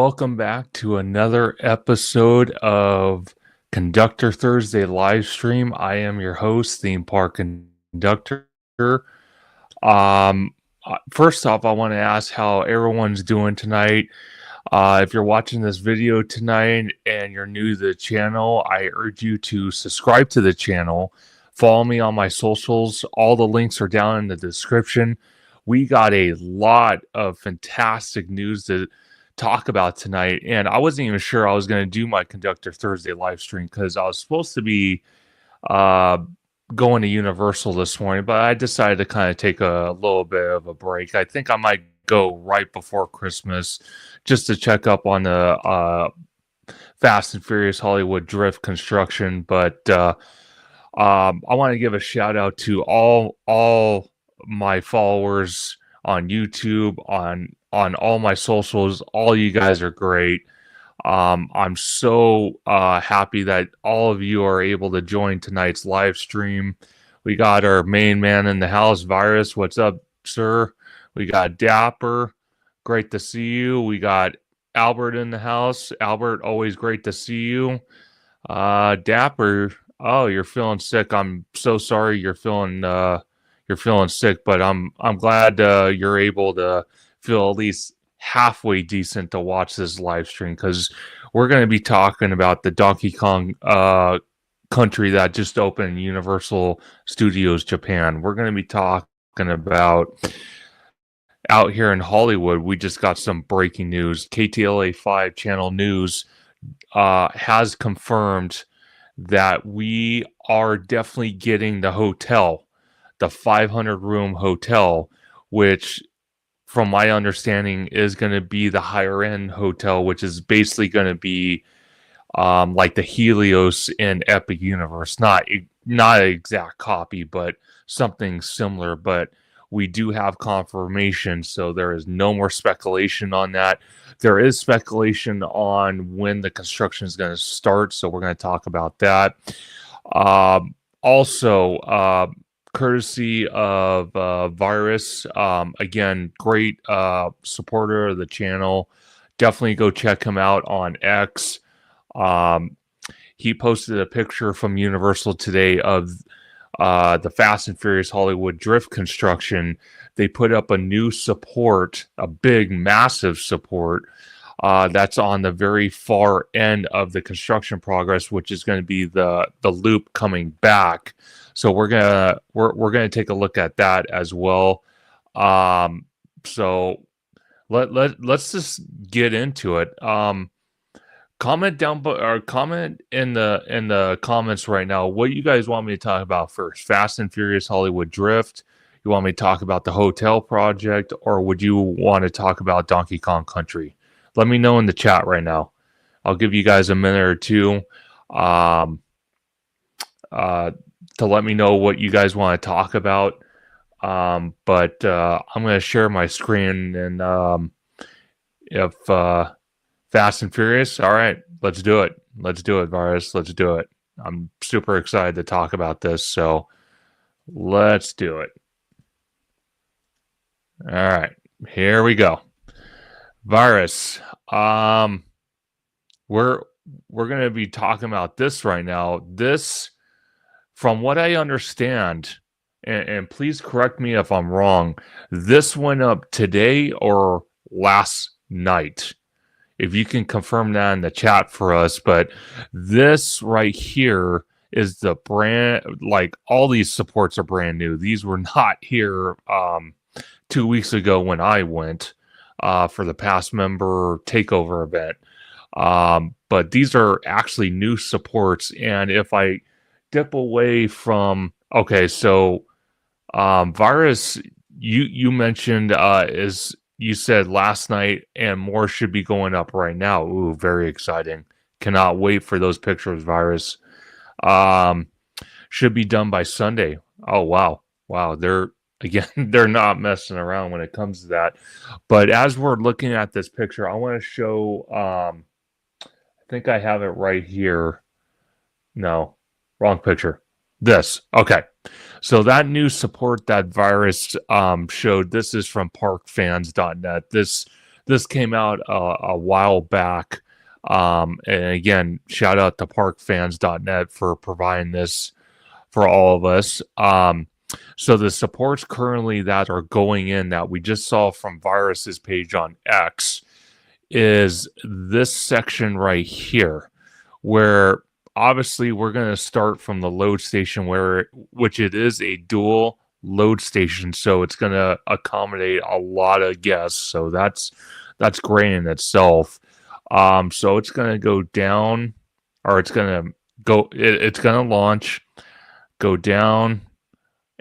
welcome back to another episode of Conductor Thursday Livestream. I am your host, ThemeParkConductor. First off, I want to ask how everyone's doing tonight. If you're watching this video tonight and you're new to the channel, I urge you to subscribe to the channel. Follow me on my socials. All the links are down in the description. We got a lot of fantastic news to talk about tonight, and I wasn't even sure I was going to do my Conductor Thursday live stream because I was supposed to be going to Universal this morning, but I decided to kind of take a little bit of a break. I think I might go right before Christmas just to check up on the Fast and Furious Hollywood Drift construction. But I want to give a shout out to all my followers on YouTube, on all my socials. All you guys are great. I'm so happy that all of you are able to join tonight's live stream. We got our main man in the house, Virus. What's up, sir? We got Dapper. Great to see you. We got Albert in the house. Albert, always great to see you. Dapper, oh, you're feeling sick. I'm so sorry you're feeling sick, but I'm glad you're able to feel at least halfway decent to watch this live stream, because we're going to be talking about the Donkey Kong country that just opened in Universal Studios Japan. We're going to be talking about out here in Hollywood. We just got some breaking news. KTLA 5 channel news has confirmed that we are definitely getting the hotel, the 500-room hotel, which from my understanding is going to be the higher end hotel, which is basically going to be like the Helios in Epic Universe. Not an exact copy, but something similar. But we do have confirmation, so there is no more speculation on that. There is speculation on when the construction is going to start, so we're going to talk about that. Also, courtesy of Virus, again, great supporter of the channel. Definitely go check him out on X. He posted a picture from Universal today of the Fast and Furious Hollywood Drift construction. They put up a new support, a big, massive support that's on the very far end of the construction progress, which is going to be the loop coming back. So we're gonna take a look at that as well. So let's just get into it. Comment down or comment in the comments right now what you guys want me to talk about first. Fast and Furious Hollywood Drift. You want me to talk about the hotel project, or would you want to talk about Donkey Kong Country? Let me know in the chat right now. I'll give you guys a minute or two to let me know what you guys want to talk about. But I'm going to share my screen, and if Fast and Furious, all right, let's do it. Let's do it, Virus. Let's do it. I'm super excited to talk about this, so let's do it. All right, here we go. Virus, we're going to be talking about this right now. This, from what I understand, and please correct me if I'm wrong, this went up today or last night. If you can confirm that in the chat for us. But this right here is the brand, like all these supports are brand new. These were not here 2 weeks ago when I went for the past member takeover event. But these are actually new supports. And if I dip away from, okay, so Virus, you mentioned you said last night, and more should be going up right now. Ooh, very exciting. Cannot wait for those pictures, Virus. Should be done by Sunday. Oh, wow. They're not messing around when it comes to that. But as we're looking at this picture, I want to show, I think I have it right here. No, wrong picture. This. Okay. So that new support that Virus showed, this is from parkfans.net. This this came out a while back. And again, shout out to parkfans.net for providing this for all of us. So the supports currently that are going in that we just saw from Virus's page on X is this section right here, where obviously we're going to start from the load station which it is a dual load station, so it's going to accommodate a lot of guests. So that's great in itself. So it's going to go down, or it's going to go. It's going to launch, go down,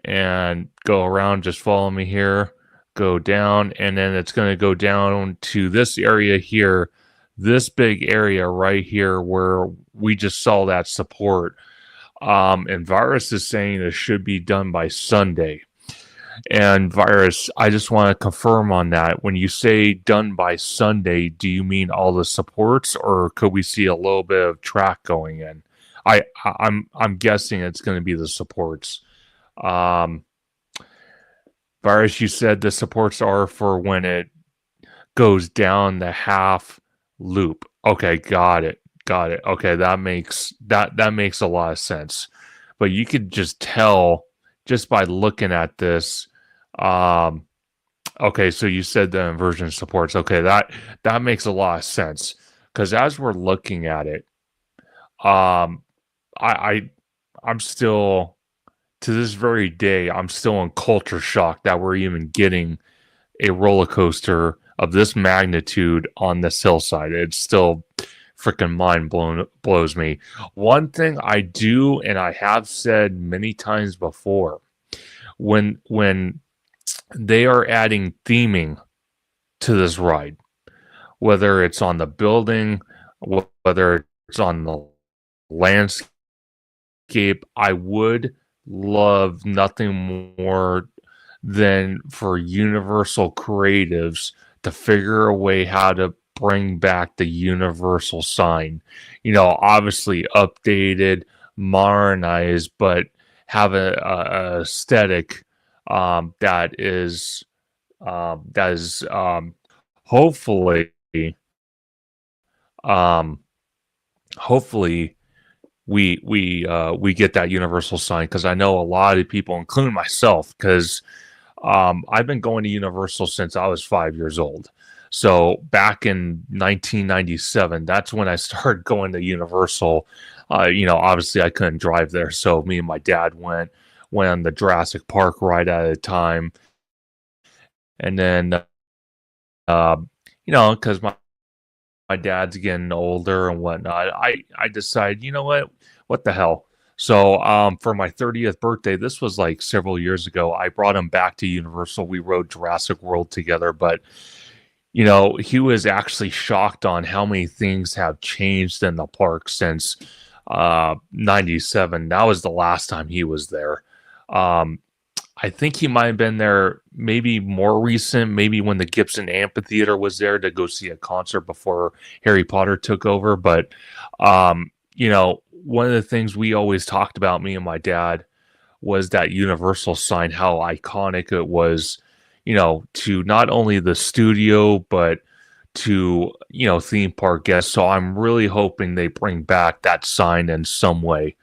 and go around. Just follow me here. Go down, and then it's going to go down to this area here, this big area right here where we just saw that support. And Virus is saying it should be done by Sunday. And Virus, I just want to confirm on that. When you say done by Sunday, do you mean all the supports, or could we see a little bit of track going in? I'm guessing it's going to be the supports. Virus, you said the supports are for when it goes down the half loop. Okay, got it. Okay, that makes a lot of sense. But you could just tell just by looking at this. Okay, so you said the inversion supports. Okay, that makes a lot of sense, because as we're looking at it, I'm still, to this very day, I'm still in culture shock that we're even getting a roller coaster of this magnitude on this hillside. It's still freaking blows me. One thing I do, and I have said many times before, when they are adding theming to this ride, whether it's on the building, whether it's on the landscape, I would love nothing more than for Universal creatives to figure a way how to bring back the Universal sign. You know, obviously updated, modernized, but have a aesthetic that is hopefully we get that Universal sign, because I know a lot of people, including myself, because I've been going to Universal since I was 5 years old. So back in 1997, that's when I started going to Universal. Obviously I couldn't drive there, so me and my dad went on the Jurassic Park ride at a time, and then because my dad's getting older and whatnot, I decided, you know what the hell. So for my 30th birthday, this was like several years ago, I brought him back to Universal. We rode Jurassic World together, but he was actually shocked on how many things have changed in the park since 97. That was the last time he was there. I think he might have been there maybe more recent, maybe when the Gibson Amphitheater was there to go see a concert before Harry Potter took over. But, one of the things we always talked about, me and my dad, was that Universal sign, how iconic it was, to not only the studio, but to, theme park guests. So I'm really hoping they bring back that sign in some way,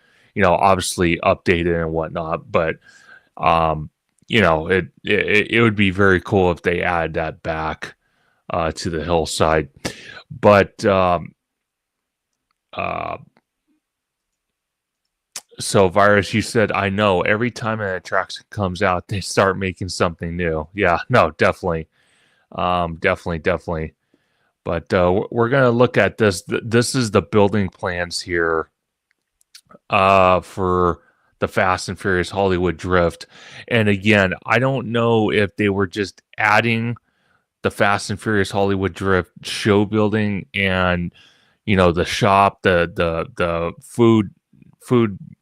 obviously updated and whatnot, but, it would be very cool if they add that back to the hillside. But so Virus, you said, I know every time an attraction comes out, they start making something new. Yeah, no, definitely. Definitely. But we're going to look at this. This is the building plans here for the Fast and Furious Hollywood Drift. And again, I don't know if they were just adding the Fast and Furious Hollywood Drift show building and, the shop, the food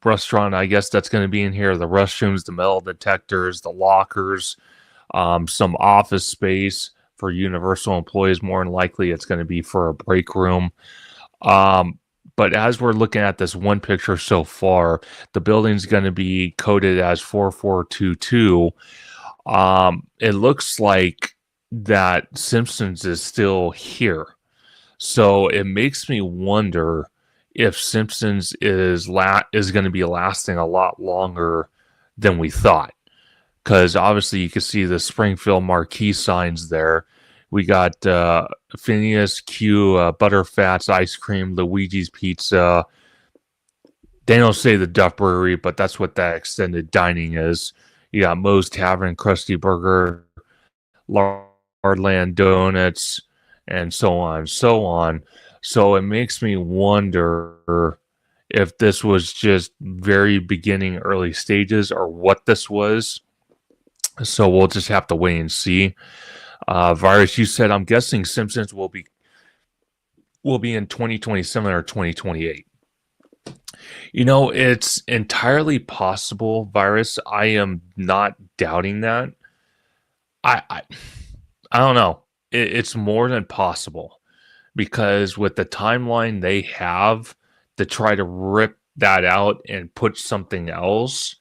restaurant, I guess that's going to be in here, the restrooms, the metal detectors, the lockers, some office space for Universal employees. More than likely it's going to be for a break room. But as we're looking at this one picture so far, the building's going to be coded as 4422. It looks like that Simpsons is still here. So it makes me wonder if Simpsons is going to be lasting a lot longer than we thought. Because obviously you can see the Springfield marquee signs there. We got Phineas Q, Butterfats ice cream, Luigi's Pizza. They don't say the Duck Brewery, but that's what that extended dining is. You got Moe's Tavern, Krusty Burger, Lardland Donuts, and so on and so on. So it makes me wonder if this was just very beginning, early stages, or what this was. So we'll just have to wait and see. Virus, you said, I'm guessing Simpsons will be in 2027 or 2028. You know, it's entirely possible, Virus. I am not doubting that. I don't know. It's more than possible, because with the timeline they have to try to rip that out and put something else,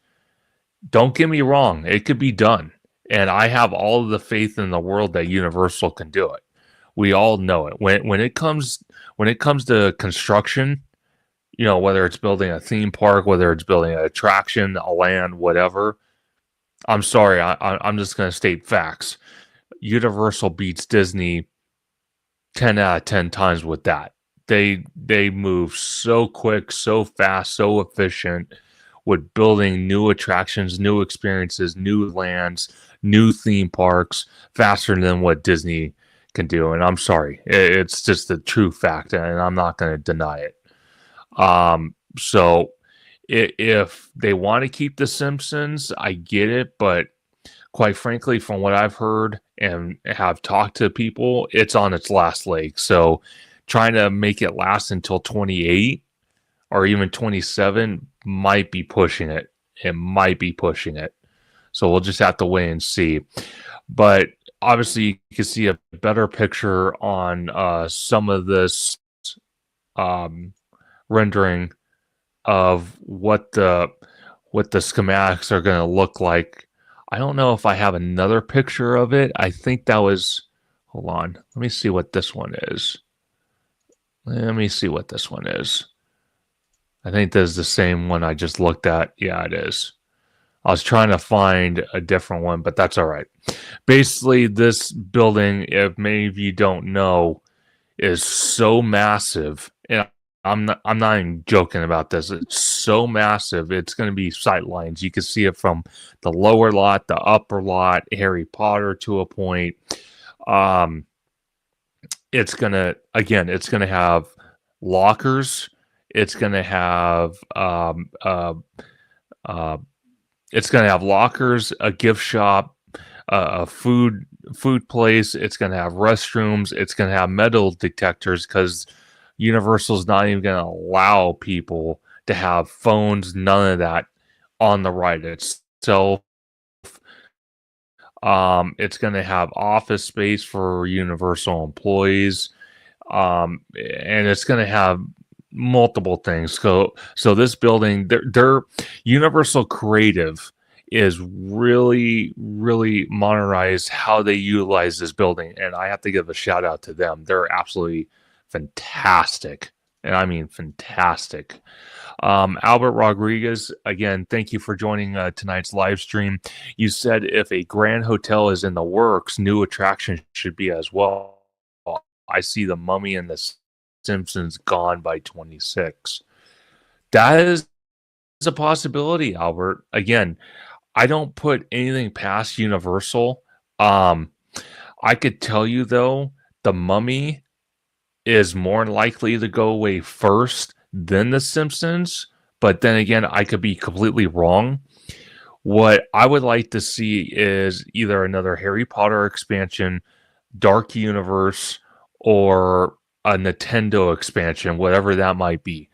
don't get me wrong, it could be done. And I have all of the faith in the world that Universal can do it. We all know it. When it comes to construction, you know, whether it's building a theme park, whether it's building an attraction, a land, whatever, I'm sorry, I'm just going to state facts. Universal beats Disney 10 out of 10 times with that. They move so quick, so fast, so efficient with building new attractions, new experiences, new lands, new theme parks faster than what Disney can do. And I'm sorry, it's just a true fact, and I'm not going to deny it. So if they want to keep The Simpsons, I get it, but quite frankly, from what I've heard and have talked to people, it's on its last leg. So trying to make it last until 28 or even 27 might be pushing it. It might be pushing it. So we'll just have to wait and see. But obviously, you can see a better picture on some of this rendering of what the schematics are going to look like. I don't know if I have another picture of it. I think that was, hold on. Let me see what this one is. I think this is the same one I just looked at. Yeah, it is. I was trying to find a different one, but that's all right. Basically, this building, if many of you don't know, is so massive. And I'm not even joking about this. It's so massive. It's going to be sight lines. You can see it from the lower lot, the upper lot, Harry Potter to a point. It's going to have lockers. It's going to have lockers, a gift shop, a food place. It's going to have restrooms. It's going to have metal detectors, because Universal's not even going to allow people to have phones, none of that on the ride itself. It's going to have office space for Universal employees, and it's going to have multiple things. So this building, their Universal Creative is really, really modernized how they utilize this building, and I have to give a shout out to them. They're absolutely fantastic, and I mean fantastic. Albert Rodriguez, again, thank you for joining tonight's live stream. You said if a Grand Hotel is in the works, new attractions should be as well. I see the Mummy and the Simpsons gone by 26. That is a possibility, Albert. Again, I don't put anything past Universal. I could tell you, though, the Mummy is more likely to go away first than the Simpsons, but then again, I could be completely wrong. What I would like to see is either another Harry Potter expansion, Dark Universe, or a Nintendo expansion, whatever that might be.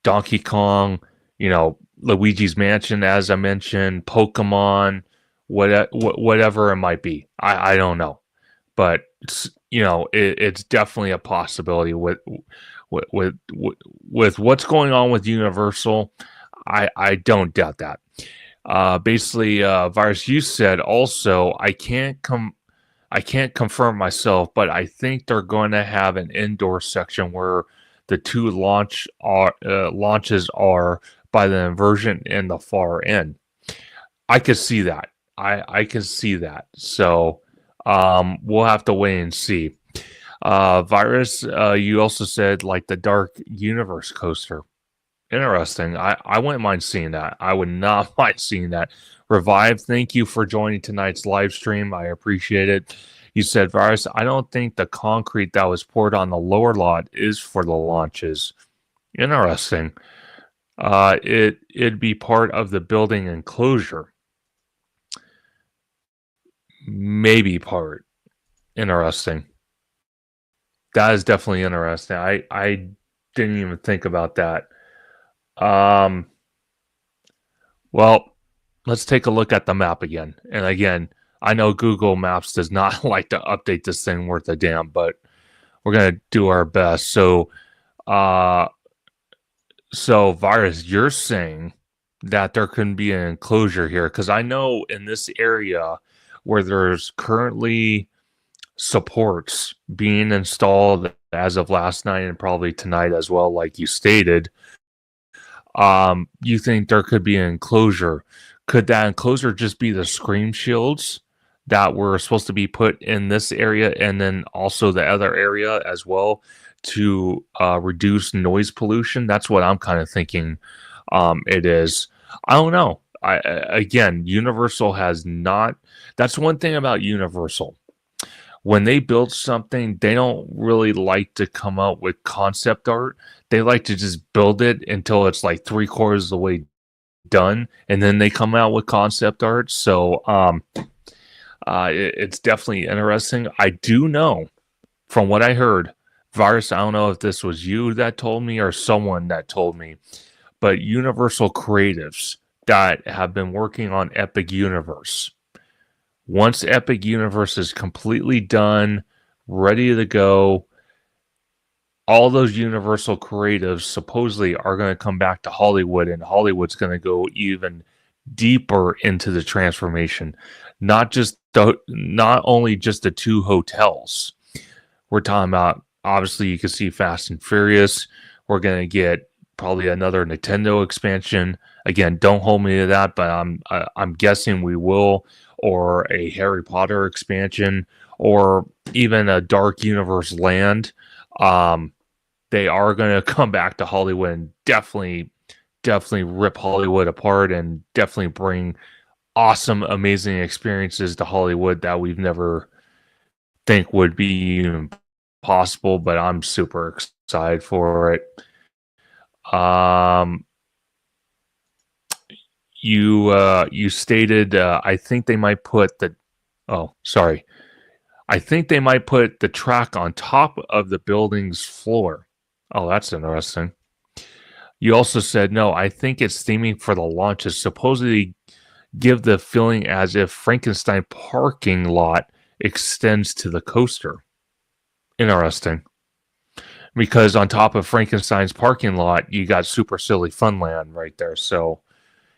Donkey Kong, Luigi's Mansion, as I mentioned, Pokemon, whatever it might be. I don't know, but it's definitely a possibility with what's going on with Universal. I don't doubt that. Basically, Virus, you said also I can't I can't confirm myself, but I think they're going to have an indoor section where the two launches are by the inversion in the far end. I could see that. I can see that. So we'll have to wait and see. Virus, you also said like the Dark Universe coaster. Interesting. I wouldn't mind seeing that. I would not mind seeing that. Revive, thank you for joining tonight's live stream. I appreciate it. You said, Virus, I don't think the concrete that was poured on the lower lot is for the launches. Interesting. It'd be part of the building enclosure. Maybe part. Interesting. That is definitely interesting. I didn't even think about that. Well, let's take a look at the map again. And again, I know Google Maps does not like to update this thing worth a damn, but we're gonna do our best. So Virus, you're saying that there can be an enclosure here, because I know in this area where there's currently supports being installed as of last night and probably tonight as well, like you stated, you think there could be an enclosure. Could that enclosure just be the screen shields that were supposed to be put in this area and then also the other area as well to reduce noise pollution? That's what I'm kind of thinking it is. I don't know. Again, Universal has not. That's one thing about Universal. When they build something, they don't really like to come out with concept art. They like to just build it until it's like 3/4 of the way done, and then they come out with concept art. So it's definitely interesting. I do know from what I heard, Virus, I don't know if this was you that told me or someone that told me, but Universal creatives that have been working on Epic Universe. Once Epic Universe is completely done, ready to go, all those Universal creatives supposedly are going to come back to Hollywood, and Hollywood's going to go even deeper into the transformation. Not only just the two hotels. We're talking about, obviously, you can see Fast and Furious. We're going to get probably another Nintendo expansion. Again, don't hold me to that, but I'm guessing we will, or a Harry Potter expansion, or even a Dark Universe land. They are going to come back to Hollywood and definitely rip Hollywood apart and definitely bring awesome, amazing experiences to Hollywood that we've never think would be even possible, but I'm super excited for it. You stated I think they might put the I think they might put the track on top of the building's floor. Oh, that's interesting. You also said, no, I think it's theming for the launches, supposedly give the feeling as if Frankenstein parking lot extends to the coaster. Interesting. Because on top of Frankenstein's parking lot, you got Super Silly Funland right there. So,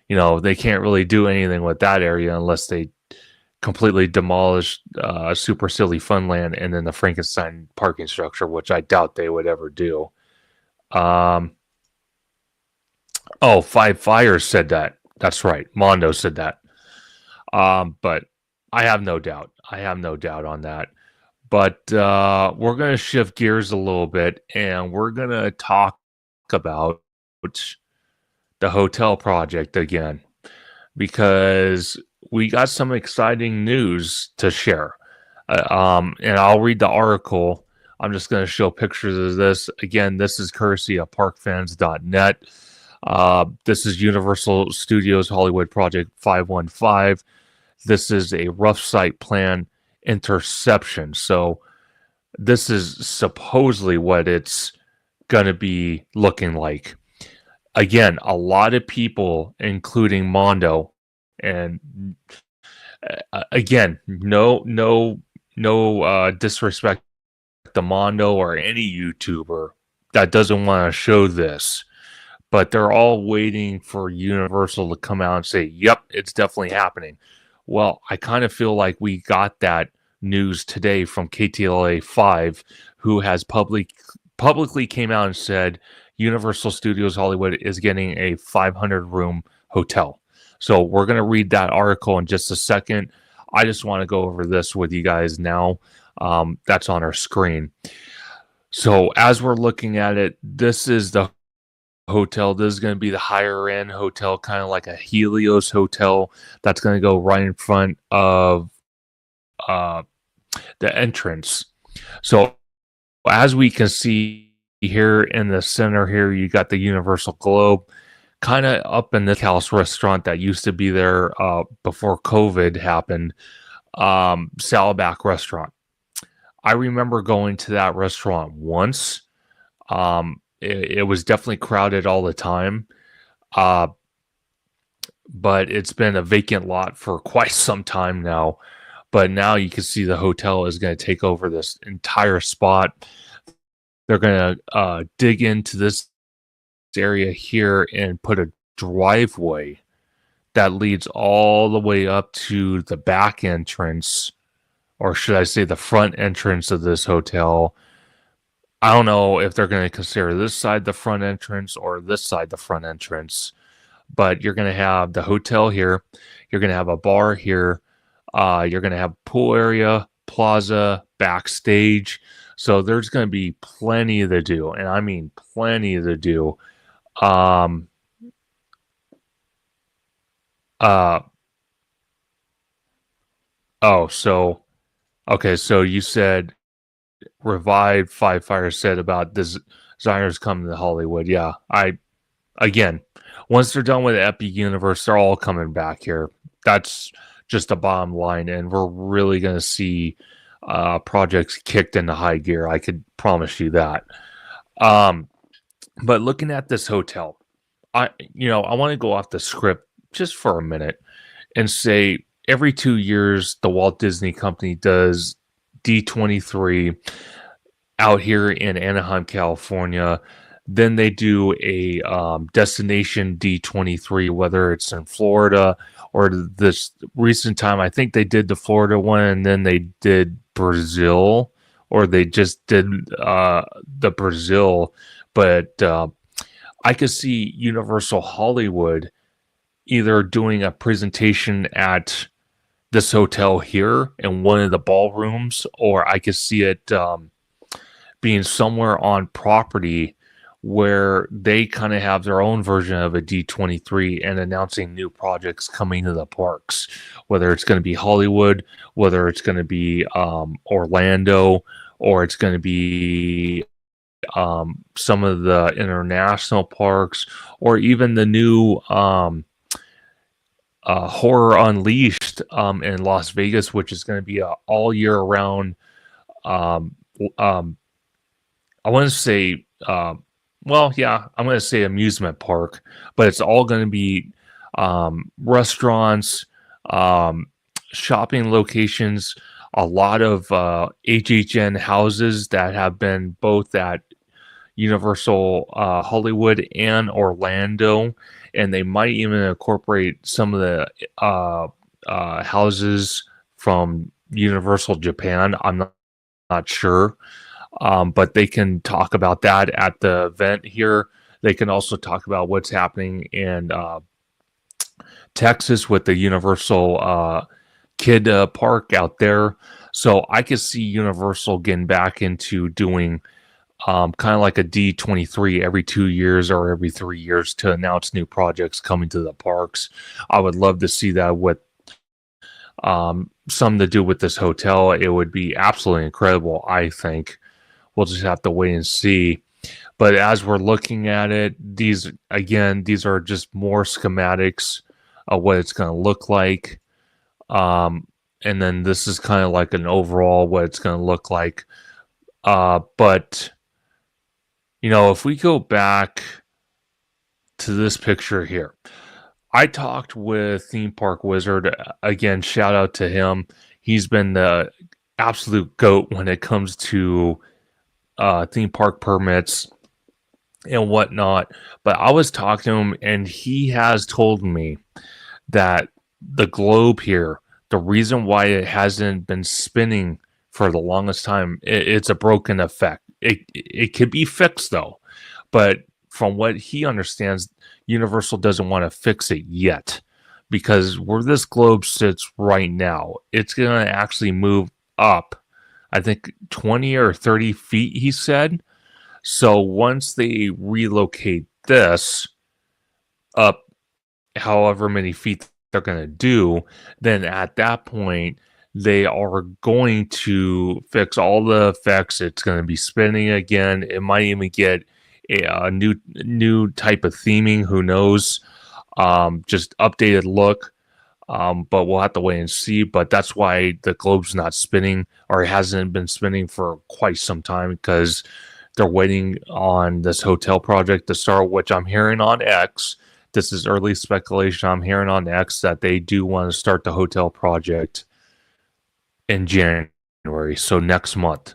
they can't really do anything with that area unless they completely demolish Super Silly Funland and then the Frankenstein parking structure, which I doubt they would ever do. Five Fires said that. That's right. Mondo said that. But I have no doubt. On that. But we're going to shift gears a little bit, and we're going to talk about the hotel project again, because we got some exciting news to share. And I'll read the article. I'm just going to show pictures of this. Again, this is courtesy of parkfans.net. This is Universal Studios Hollywood Project 515. This is a rough site plan interception. So this is supposedly what it's going to be looking like. Again, a lot of people, including Mondo, and again, no disrespect to Mondo or any YouTuber that doesn't want to show this, but they're all waiting for Universal to come out and say, yep, it's definitely happening. Well, I kind of feel like we got that news today from KTLA 5, who has publicly came out and said Universal Studios Hollywood is getting a 500-room hotel. So we're going to read that article in just a second. I just want to go over this with you guys now. That's on our screen. So as we're looking at it, this is the hotel. This is going to be the higher end hotel, kind of like a Helios hotel. That's going to go right in front of the entrance. So as we can see here in the center here, you got the Universal Globe, kind of up in this house restaurant that used to be there before COVID happened, Saddleback Restaurant. I remember going to that restaurant once. It was definitely crowded all the time, but it's been a vacant lot for quite some time now. But now you can see the hotel is going to take over this entire spot. They're going to dig into this area here and put a driveway that leads all the way up to the back entrance, or should I say the front entrance of this hotel. I don't know if they're going to consider this side the front entrance or this side the front entrance, but you're going to have the hotel here. You're going to have a bar here. You're going to have pool area, plaza, backstage. So there's going to be plenty to do, and I mean plenty to do. Okay, so you said Revived Five Fire said about designers coming to Hollywood. Yeah, again, once they're done with the Epic Universe, they're all coming back here. That's just a bottom line, and we're really going to see projects kicked into high gear. I could promise you that. But looking at this hotel, I want to go off the script just for a minute and say every 2 years the Walt Disney Company does D23 out here in Anaheim, California. Then they do a destination D23, whether it's in Florida or this recent time. I think they did the Florida one, and then they did Brazil, or they just did the Brazil. But I could see Universal Hollywood either doing a presentation at this hotel here in one of the ballrooms, or I could see it being somewhere on property where they kind of have their own version of a D23 and announcing new projects coming to the parks, whether it's going to be Hollywood, whether it's going to be Orlando, or it's going to be some of the international parks, or even the new Horror Unleashed in Las Vegas, which is going to be a all year round. I want to say, I'm going to say amusement park, but it's all going to be restaurants, shopping locations, a lot of HHN houses that have been both at Universal Hollywood and Orlando, and they might even incorporate some of the houses from Universal Japan. I'm not sure, but they can talk about that at the event here. They can also talk about what's happening in Texas with the Universal Kid Park out there. So I could see Universal getting back into doing kind of like a D23 every 2 years or every 3 years to announce new projects coming to the parks. I would love to see that with something to do with this hotel. It would be absolutely incredible, I think. We'll just have to wait and see. But as we're looking at it, these are just more schematics of what it's going to look like. And then this is kind of like an overall what it's going to look like. But if we go back to this picture here, I talked with Theme Park Wizard. Again, shout out to him. He's been the absolute GOAT when it comes to theme park permits and whatnot. But I was talking to him, and he has told me that the globe here, The reason why it hasn't been spinning for the longest time, it's a broken effect. It could be fixed though, but from what he understands, Universal doesn't want to fix it yet because where this globe sits right now, it's going to actually move up, I think 20 or 30 feet, he said. So once they relocate this up however many feet they're going to do, then at that point, they are going to fix all the effects. It's going to be spinning again. It might even get a new type of theming. Who knows? Just updated look. But we'll have to wait and see. But that's why the globe's not spinning, or it hasn't been spinning for quite some time, because they're waiting on this hotel project to start, which I'm hearing on X. This is early speculation. I'm hearing on X that they do want to start the hotel project in January, so next month.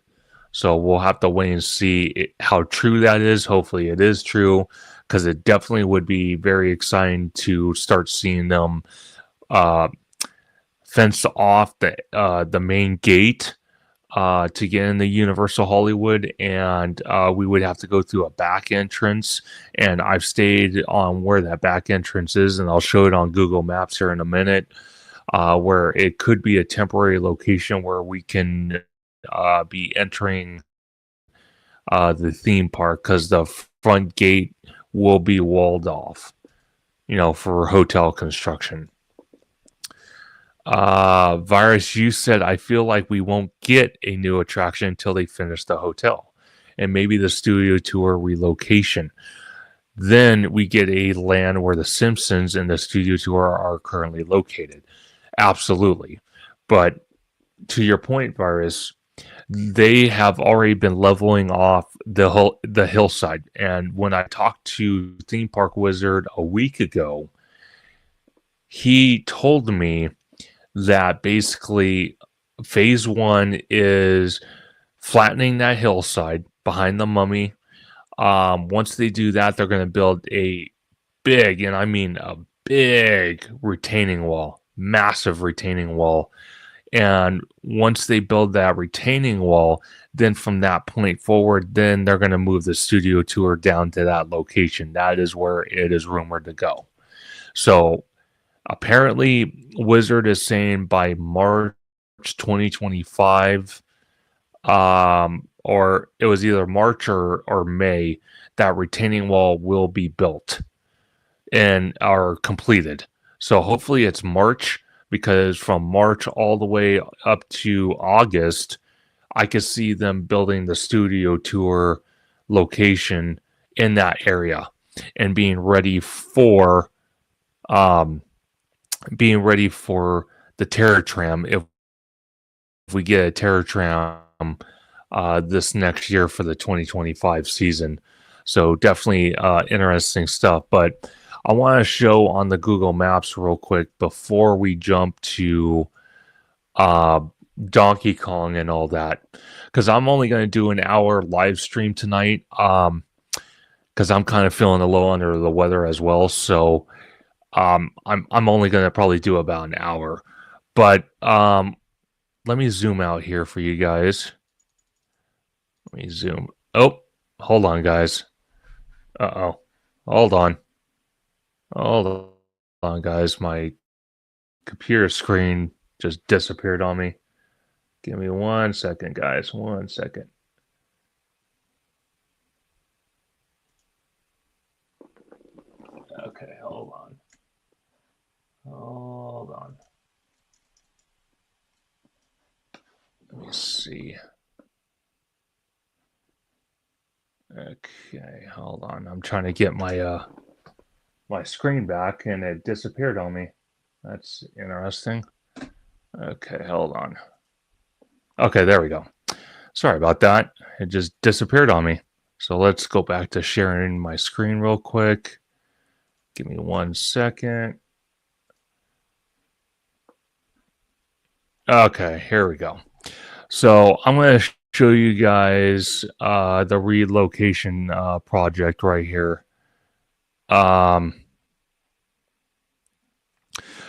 So we'll have to wait and see how true that is. Hopefully it is true, because it definitely would be very exciting to start seeing them fence off the main gate to get in the Universal Hollywood, and we would have to go through a back entrance. And I've stayed on where that back entrance is, and I'll show it on Google Maps here in a minute, where it could be a temporary location where we can be entering the theme park, because the front gate will be walled off, for hotel construction. Virus, you said, I feel like we won't get a new attraction until they finish the hotel and maybe the studio tour relocation. Then we get a land where the Simpsons and the studio tour are currently located. Absolutely. But to your point, Virus, they have already been leveling off the hillside. And when I talked to Theme Park Wizard a week ago, he told me that basically phase one is flattening that hillside behind the Mummy. Once they do that, they're going to build a big, and I mean a big retaining wall, massive retaining wall. And once they build that retaining wall, then from that point forward, then they're going to move the studio tour down to that location. That is where it is rumored to go. So apparently, Wizard is saying by March 2025, or it was either March or May, that retaining wall will be built and are completed. So hopefully it's March, because from March all the way up to August, I could see them building the studio tour location in that area and being ready for the Terror Tram, if we get a Terror Tram this next year for the 2025 season. So definitely interesting stuff. But I want to show on the Google Maps real quick before we jump to Donkey Kong and all that, because I'm only going to do an hour live stream tonight, because I'm kind of feeling a little under the weather as well. So I'm only going to probably do about an hour, but let me zoom out here for you guys. Let me zoom. Oh, hold on, guys. Hold on, guys. My computer screen just disappeared on me. Give me 1 second, guys. 1 second. Okay, hold on. Let me see. Okay, hold on. I'm trying to get my my screen back, and it disappeared on me. That's interesting. Okay, hold on. Okay, there we go. Sorry about that. It just disappeared on me. So let's go back to sharing my screen real quick. Give me 1 second. Okay, here we go. So I'm going to show you guys the relocation project right here.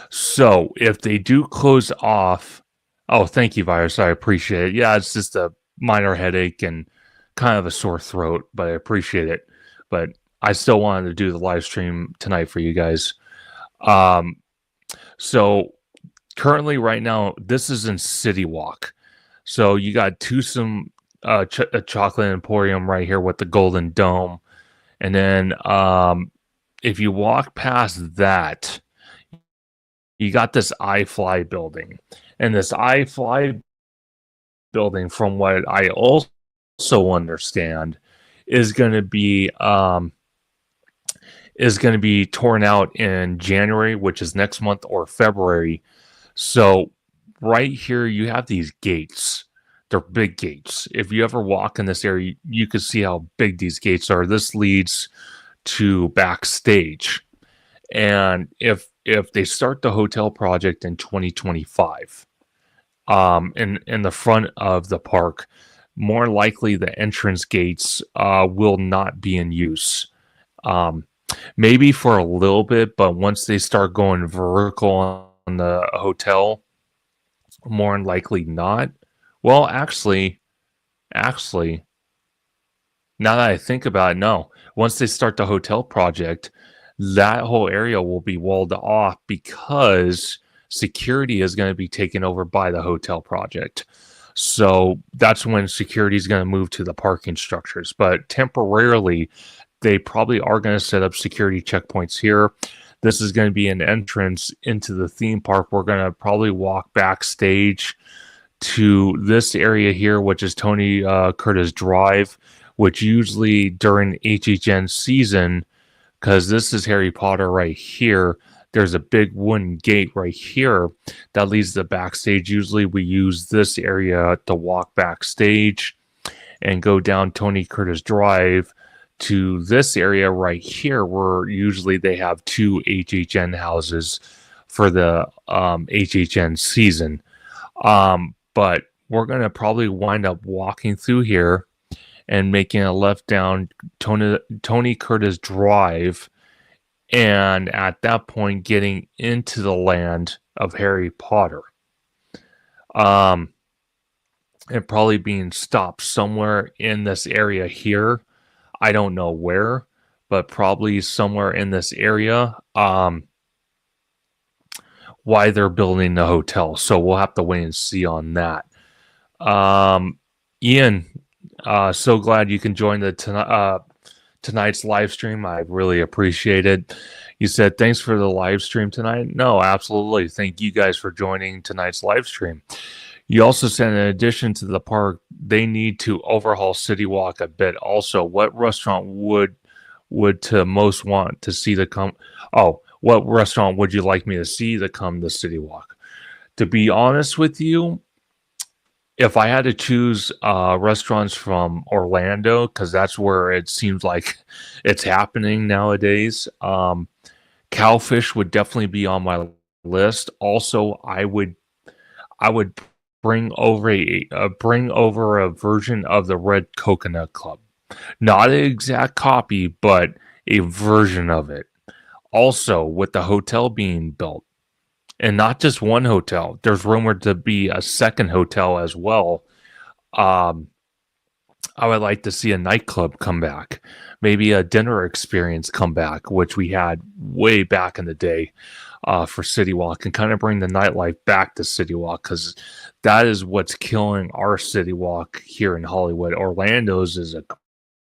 So if they do close off, oh, thank you, Virus. I appreciate it. Yeah, it's just a minor headache and kind of a sore throat, but I appreciate it. But I still wanted to do the live stream tonight for you guys. Um, so currently, right now, this is in City Walk. So you got Twosome a Chocolate Emporium right here with the Golden Dome, and then if you walk past that, you got this iFly building, and this iFly building, from what I also understand, is going to be torn out in January, which is next month, or February. So right here, you have these gates. They're big gates. If you ever walk in this area, you can see how big these gates are. This leads to backstage. And if they start the hotel project in 2025, in the front of the park, more likely the entrance gates will not be in use. Maybe for a little bit, but once they start going vertical on the hotel, more than likely not. Well, actually, now that I think about it, no. Once they start the hotel project, that whole area will be walled off because security is going to be taken over by the hotel project. So that's when security is going to move to the parking structures. But temporarily, they probably are going to set up security checkpoints here. This is going to be an entrance into the theme park. We're going to probably walk backstage to this area here, which is Tony Curtis Drive, which usually during HHN season, because this is Harry Potter right here, there's a big wooden gate right here that leads to the backstage. Usually we use this area to walk backstage and go down Tony Curtis Drive to this area right here, where usually they have two HHN houses for the HHN season. But we're going to probably wind up walking through here and making a left down Tony Curtis Drive, and at that point getting into the land of Harry Potter. And probably being stopped somewhere in this area here. I don't know where, but probably somewhere in this area. Why they're building the hotel. So we'll have to wait and see on that. Ian, so glad you can join the tonight's live stream. I really appreciate it. You said thanks for the live stream tonight. No, absolutely. Thank you guys for joining tonight's live stream. You also said, in addition to the park, they need to overhaul City Walk a bit. Also, what restaurant would to most want to see the come? Oh, what restaurant would you like me to see to come to City Walk? To be honest with you, if I had to choose restaurants from Orlando, because that's where it seems like it's happening nowadays, Cowfish would definitely be on my list. Also, I would bring over a version of the Red Coconut Club, not an exact copy, but a version of it. Also, with the hotel being built, and not just one hotel, there's rumored to be a second hotel as well. I would like to see a nightclub come back, maybe a dinner experience come back, which we had way back in the day for City Walk, and kind of bring the nightlife back to City Walk, because that is what's killing our City Walk here in Hollywood. Orlando's is a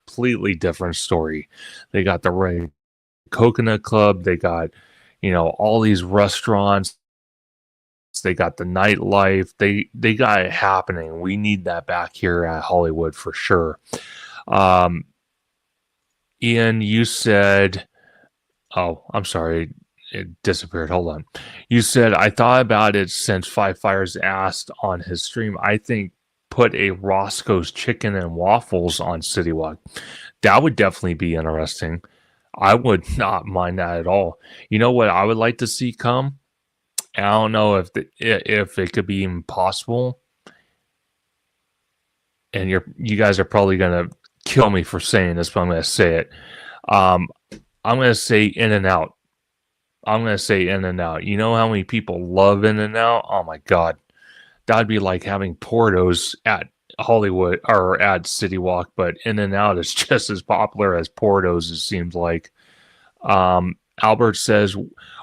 completely different story. They got the Red Coconut Club, they got, all these restaurants, they got the nightlife, they got it happening. We need that back here at Hollywood for sure. Ian, you said, oh, I'm sorry, it disappeared. Hold on. You said, I thought about it since Five Fires asked on his stream. I think put a Roscoe's Chicken and Waffles on City Walk. That would definitely be interesting. I would not mind that at all. You know what I would like to see come? I don't know if it could be even possible. And you guys are probably gonna kill me for saying this, but I'm gonna say it. I'm gonna say In-N-Out. I'm gonna say In-N-Out. You know how many people love In-N-Out? Oh my god, that'd be like having Portos at Hollywood or at City Walk, but In-N-Out is just as popular as Portos. It seems like. Albert says,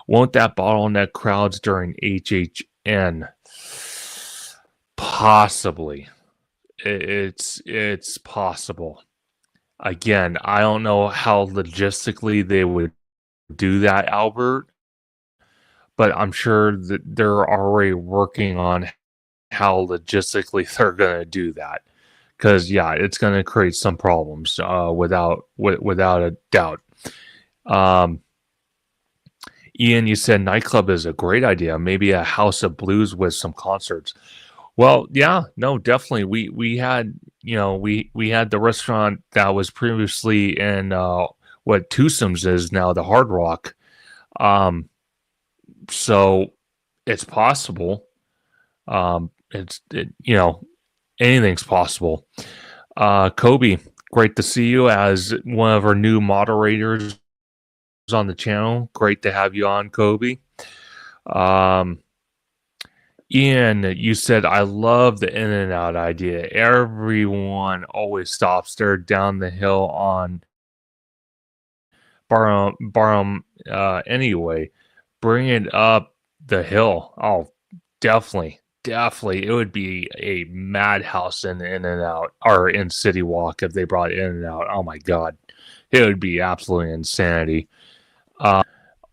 "Won't that bottleneck crowds during HHN?" Possibly. It's possible. Again, I don't know how logistically they would do that, Albert, but I'm sure that they're already working on how logistically they're going to do that. Because yeah, it's going to create some problems without a doubt. Ian, you said nightclub is a great idea. Maybe a house of blues with some concerts. Well, yeah, no, definitely. We had, we had the restaurant that was previously in what Twosomes is now, the Hard Rock. So it's possible. Anything's possible. Kobe, great to see you as one of our new moderators on the channel. Great to have you on, Kobe. Ian, you said, I love the In-N-Out idea. Everyone always stops there down the hill on Barham anyway. Bring it up the hill. Oh, definitely. Definitely. It would be a madhouse in In-N-Out or in City Walk if they brought In-N-Out. Oh my God. It would be absolutely insanity.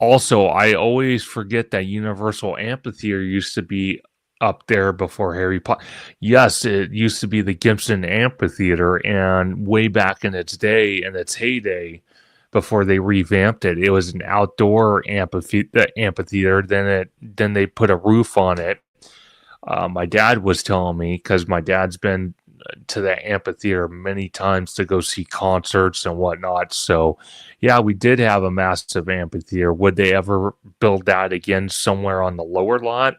Also, I always forget that Universal Amphitheater used to be up there before Harry Potter. Yes, it used to be the Gibson Amphitheater, and way back in its day, in its heyday, before they revamped it, it was an outdoor amphitheater. Then they put a roof on it. My dad was telling me, because my dad's been to the amphitheater many times to go see concerts and whatnot. So, yeah, we did have a massive amphitheater. Would they ever build that again somewhere on the lower lot?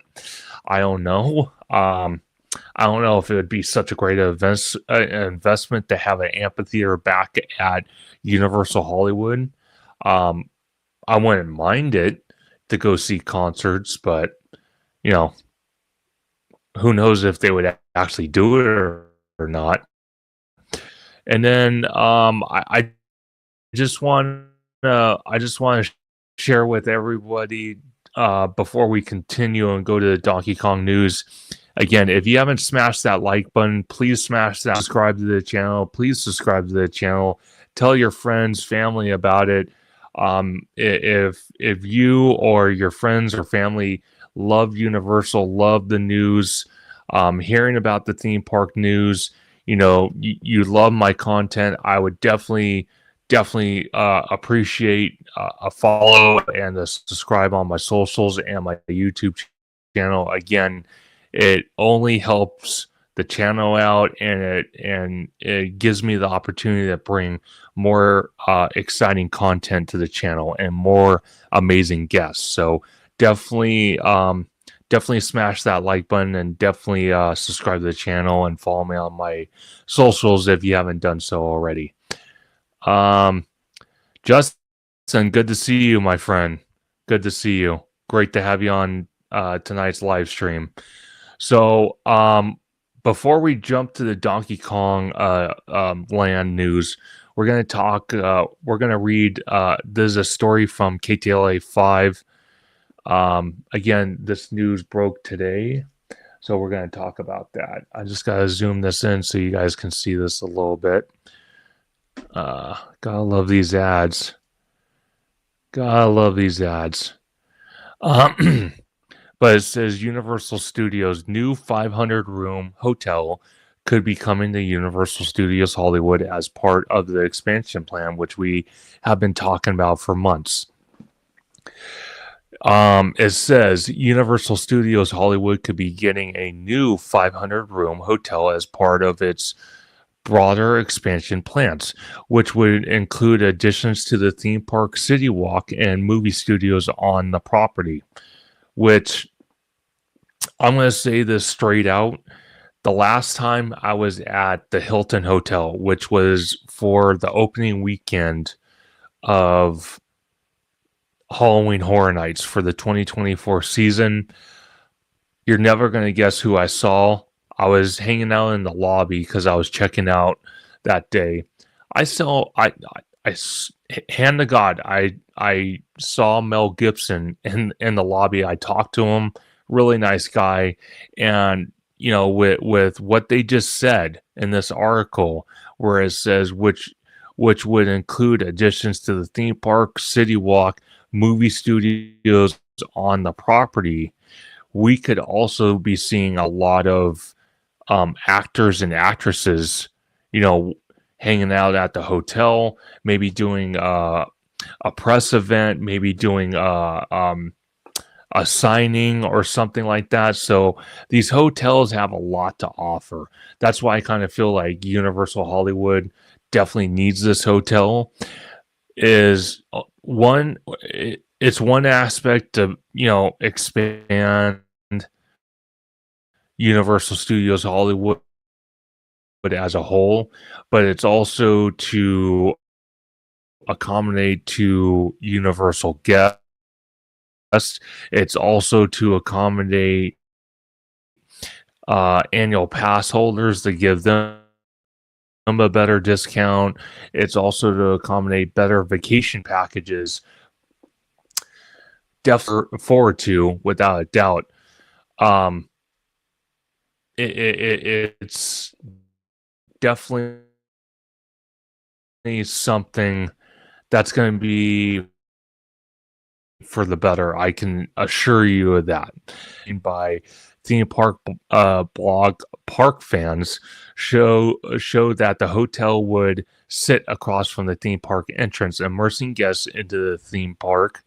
I don't know. I don't know if it would be such a great investment to have an amphitheater back at Universal Hollywood. I wouldn't mind it to go see concerts, but who knows if they would actually do it or not. And then I just want to share with everybody before we continue and go to the Donkey Kong news. Again, if you haven't smashed that like button, please smash that. Subscribe to the channel. Please subscribe to the channel. Tell your friends, family about it. If you or your friends or family love Universal, love the news, hearing about the theme park news, you love my content, I would definitely appreciate a follow and a subscribe on my socials and my YouTube channel. Again, it only helps the channel out, and it gives me the opportunity to bring more exciting content to the channel and more amazing guests. So definitely smash that like button, and definitely subscribe to the channel and follow me on my socials if you haven't done so already. Justin, good to see you, my friend. Good to see you. Great to have you on tonight's live stream. So, before we jump to the Donkey Kong land news, we're going to talk, we're going to read, there's a story from KTLA 5. Again, this news broke today, so we're going to talk about that. I just got to zoom this in so you guys can see this a little bit. Gotta love these ads. Gotta love these ads. But it says Universal Studios' new 500-room hotel could be coming to Universal Studios Hollywood as part of the expansion plan, which we have been talking about for months. It says Universal Studios Hollywood could be getting a new 500-room hotel as part of its broader expansion plans, which would include additions to the theme park, City Walk, and movie studios on the property. Which, I'm going to say this straight out, the last time I was at the Hilton Hotel, which was for the opening weekend of Halloween Horror Nights for the 2024 season. You're never going to guess who I saw. I was hanging out in the lobby because I was checking out that day. I saw, hand to God, I saw Mel Gibson in the lobby. I talked to him, really nice guy, and with what they just said in this article, where it says which would include additions to the theme park, city walk, movie studios on the property, we could also be seeing a lot of actors and actresses, hanging out at the hotel, maybe doing a press event, maybe doing a signing or something like that. So these hotels have a lot to offer. That's why I kind of feel like Universal Hollywood definitely needs this hotel. Is one, it's one aspect to expand Universal Studios Hollywood as a whole, but it's also to accommodate to Universal guests. It's also to accommodate annual pass holders to give them a better discount. It's also to accommodate better vacation packages. Definitely forward to, without a doubt. It's definitely something that's going to be for the better. I can assure you of that. And by theme park blog park fans show that the hotel would sit across from the theme park entrance, immersing guests into the theme park.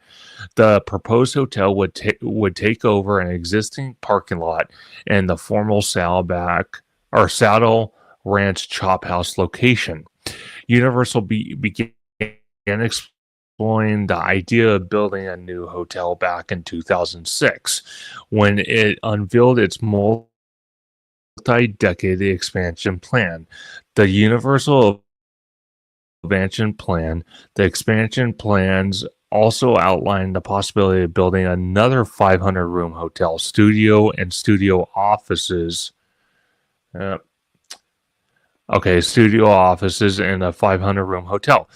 The proposed hotel would take over an existing parking lot and the formal Saddle Ranch Chop House location. Universal began exploring the idea of building a new hotel back in 2006 when it unveiled its multi-decade expansion plan. The Universal expansion plan, the expansion plans also outlined the possibility of building another 500-room hotel, studio and studio offices. Studio offices and a 500-room hotel.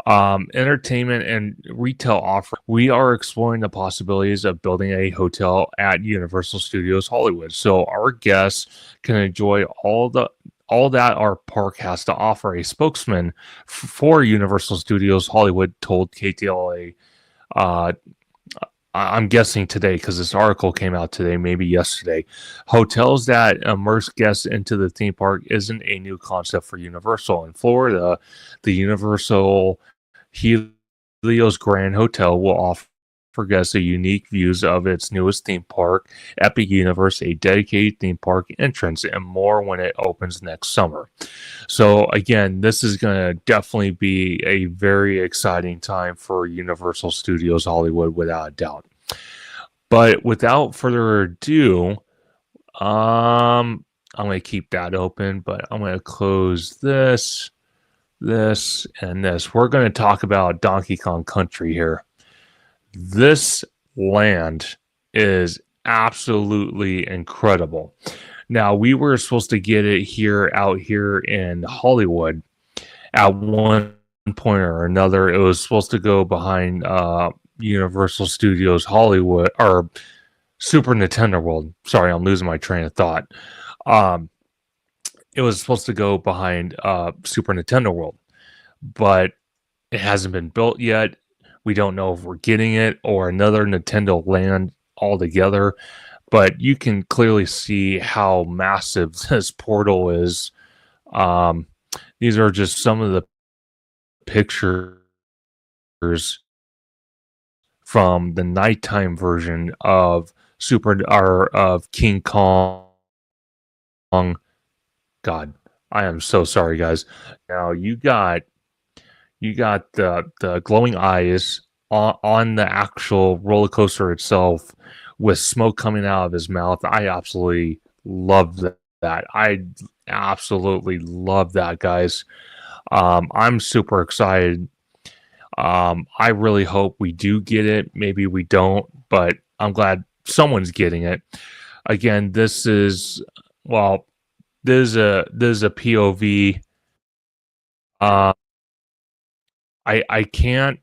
Entertainment and retail offer. We are exploring the possibilities of building a hotel at Universal Studios Hollywood, so our guests can enjoy all that our park has to offer. A spokesman for Universal Studios Hollywood told KTLA, I'm guessing today because this article came out today, maybe yesterday. Hotels that immerse guests into the theme park isn't a new concept for Universal. In Florida, the Universal Helios Grand Hotel will offer guests a unique views of its newest theme park, Epic Universe, a dedicated theme park entrance, and more when it opens next summer. So again, this is going to definitely be a very exciting time for Universal Studios Hollywood, without a doubt. But without further ado, I'm going to keep that open, but I'm going to close this, and this. We're going to talk about Donkey Kong Country here. This land is absolutely incredible. Now, we were supposed to get it out here in Hollywood at one point or another. It was supposed to go behind Universal Studios Hollywood, or Super Nintendo World. Sorry, I'm losing my train of thought. It was supposed to go behind Super Nintendo World, but it hasn't been built yet. We don't know if we're getting it or another Nintendo land altogether, but you can clearly see how massive this portal is. These are just some of the pictures from the nighttime version of King Kong. God, I am so sorry, guys. Now you got the glowing eyes on the actual roller coaster itself, with smoke coming out of his mouth. I absolutely love that. I absolutely love that, guys. I'm super excited. I really hope we do get it. Maybe we don't, but I'm glad someone's getting it. Again, this is well, there's a POV. Uh, I can't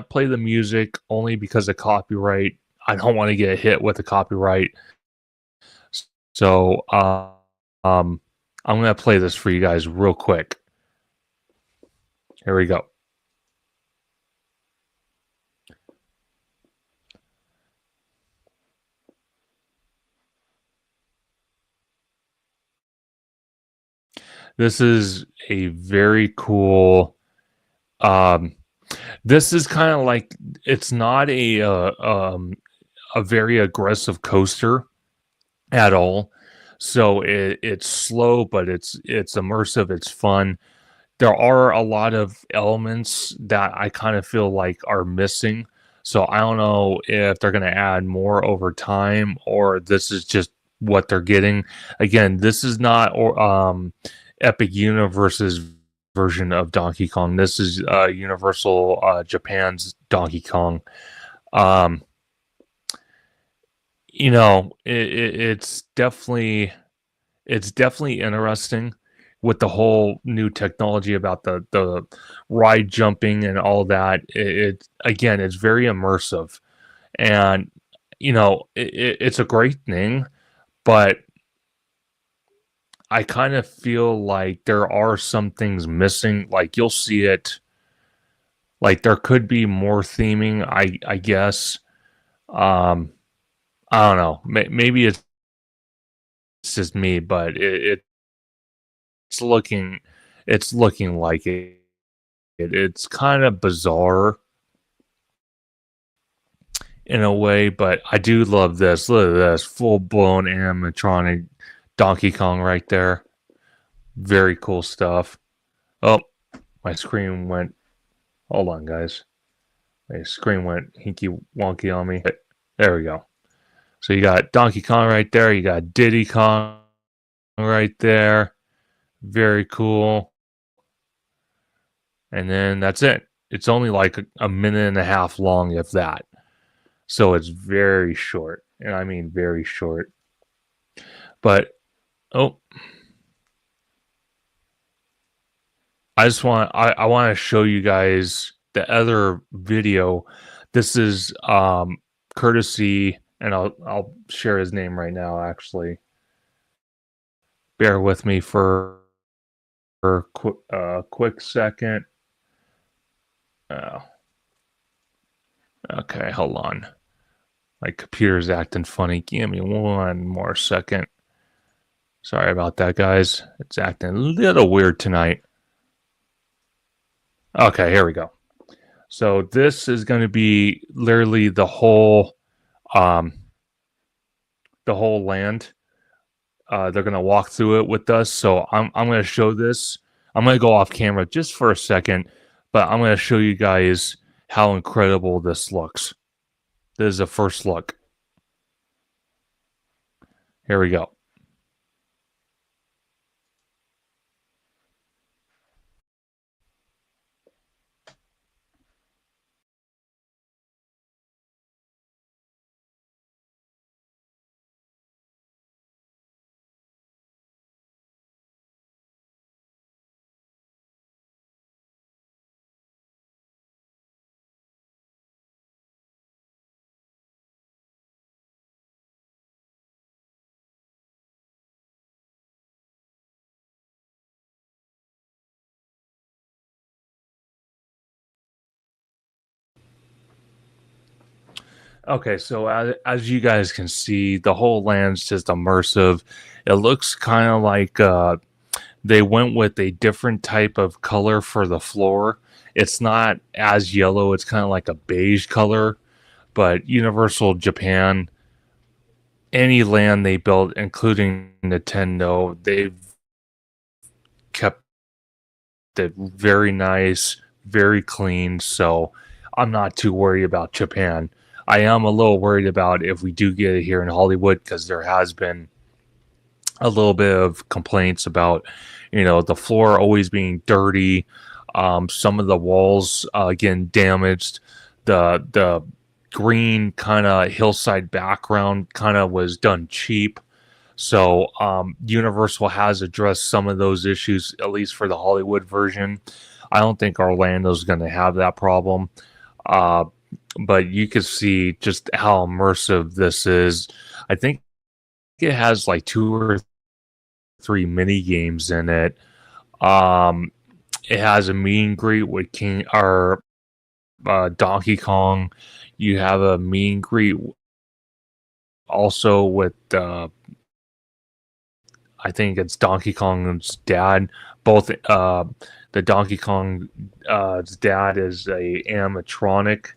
play the music only because of copyright. I don't want to get hit with a copyright. So um, I'm gonna play this for you guys real quick. Here we go. This is a very cool. Um, this is kind of like it's not a very aggressive coaster at all. So it's slow, but it's immersive. It's fun. There are a lot of elements that I kind of feel like are missing. So I don't know if they're going to add more over time or this is just what they're getting. Again, this is not Epic Universe's version of Donkey Kong. This is Universal Japan's Donkey Kong. Um, it's definitely interesting with the whole new technology about the ride jumping and all that. It again, it's very immersive, and it's a great thing. But I kind of feel like there are some things missing. Like you'll see it. Like there could be more theming. I guess. Um, I don't know. Maybe it's just me, but it's looking it's looking like it. It's kind of bizarre in a way, but I do love this. Look at this full blown animatronic Donkey Kong right there. Very cool stuff. Oh, my screen went. Hold on, guys. My screen went hinky wonky on me. There we go. So you got Donkey Kong right there. You got Diddy Kong right there. Very cool. And then that's it. It's only like a minute and a half long, if that. So it's very short. And I mean very short. But oh, I want to show you guys the other video. This is courtesy, and I'll share his name right now actually. Bear with me for a quick second. Oh. Okay, hold on. My computer's acting funny. Give me one more second. Sorry about that, guys. It's acting a little weird tonight. Okay, here we go. So this is going to be literally the whole land. They're going to walk through it with us. So I'm going to show this. I'm going to go off camera just for a second, but I'm going to show you guys how incredible this looks. This is a first look. Here we go. Okay, so as you guys can see, the whole land's just immersive. It looks kind of like they went with a different type of color for the floor. It's not as yellow, it's kind of like a beige color, but Universal Japan, any land they built, including Nintendo, they've kept it very nice, very clean. So I'm not too worried about Japan. I am a little worried about if we do get it here in Hollywood because there has been a little bit of complaints about, the floor always being dirty. Some of the walls again damaged. The green kind of hillside background kind of was done cheap. So Universal has addressed some of those issues, at least for the Hollywood version. I don't think Orlando's going to have that problem. But you can see just how immersive this is. I think it has like 2 or 3 mini games in it. It has a meet and greet with Donkey Kong. You have a meet and greet also with I think it's Donkey Kong's dad. Both the Donkey Kong's dad is a animatronic,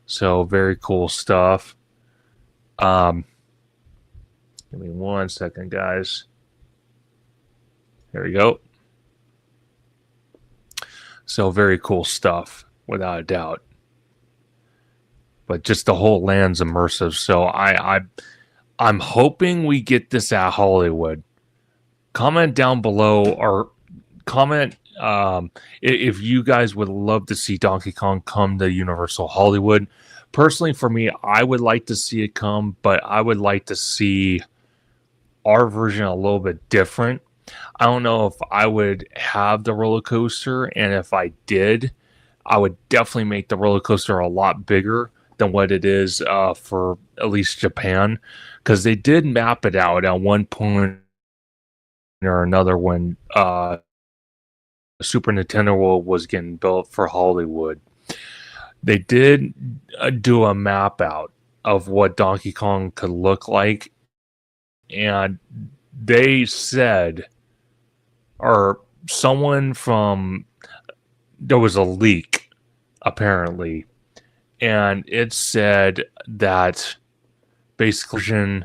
so very cool stuff. Give me 1 second, guys. There we go. So very cool stuff, without a doubt. But just the whole land's immersive. So I'm hoping we get this at Hollywood. Comment down below, or comment if you guys would love to see Donkey Kong come to Universal Hollywood. Personally, for me, I would like to see it come, but I would like to see our version a little bit different. I don't know if I would have the roller coaster, and if I did, I would definitely make the roller coaster a lot bigger than what it is for at least Japan, because they did map it out at one point or another when Super Nintendo World was getting built for Hollywood. They did do a map out of what Donkey Kong could look like, and they said, or someone from, there was a leak apparently, and it said that basically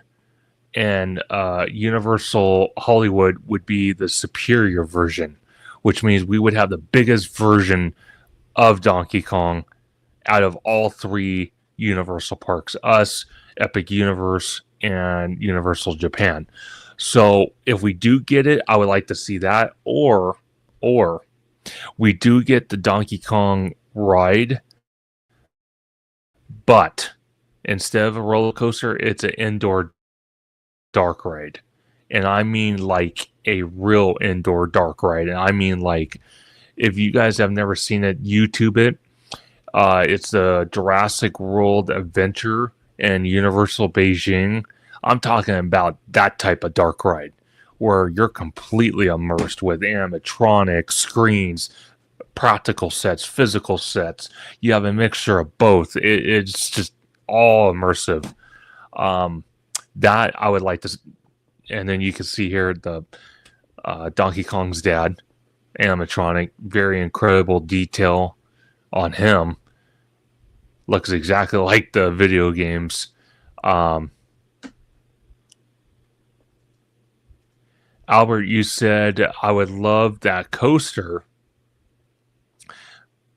and Universal Hollywood would be the superior version, which means we would have the biggest version of Donkey Kong out of all 3 Universal parks, us, Epic Universe, and Universal Japan. So if we do get it, I would like to see that, or we do get the Donkey Kong ride, but instead of a roller coaster, it's an indoor dark ride. And I mean like a real indoor dark ride. And I mean, like, if you guys have never seen it, YouTube it. It's the Jurassic World Adventure in Universal Beijing. I'm talking about that type of dark ride where you're completely immersed with animatronics, screens, practical sets, physical sets. You have a mixture of both. It's just all immersive. That I would like to, and then you can see here the Donkey Kong's dad, animatronic, very incredible detail on him. Looks exactly like the video games. Albert, you said I would love that coaster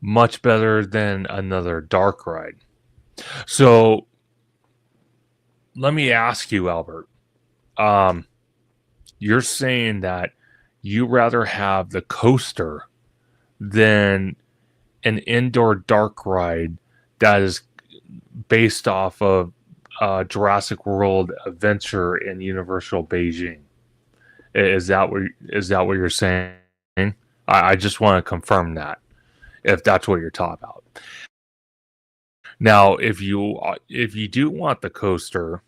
much better than another dark ride. So let me ask you, Albert. You're saying that you rather have the coaster than an indoor dark ride that is based off of Jurassic World Adventure in Universal Beijing. Is that what you're saying? I just want to confirm that, if that's what you're talking about. Now, if you do want the coaster,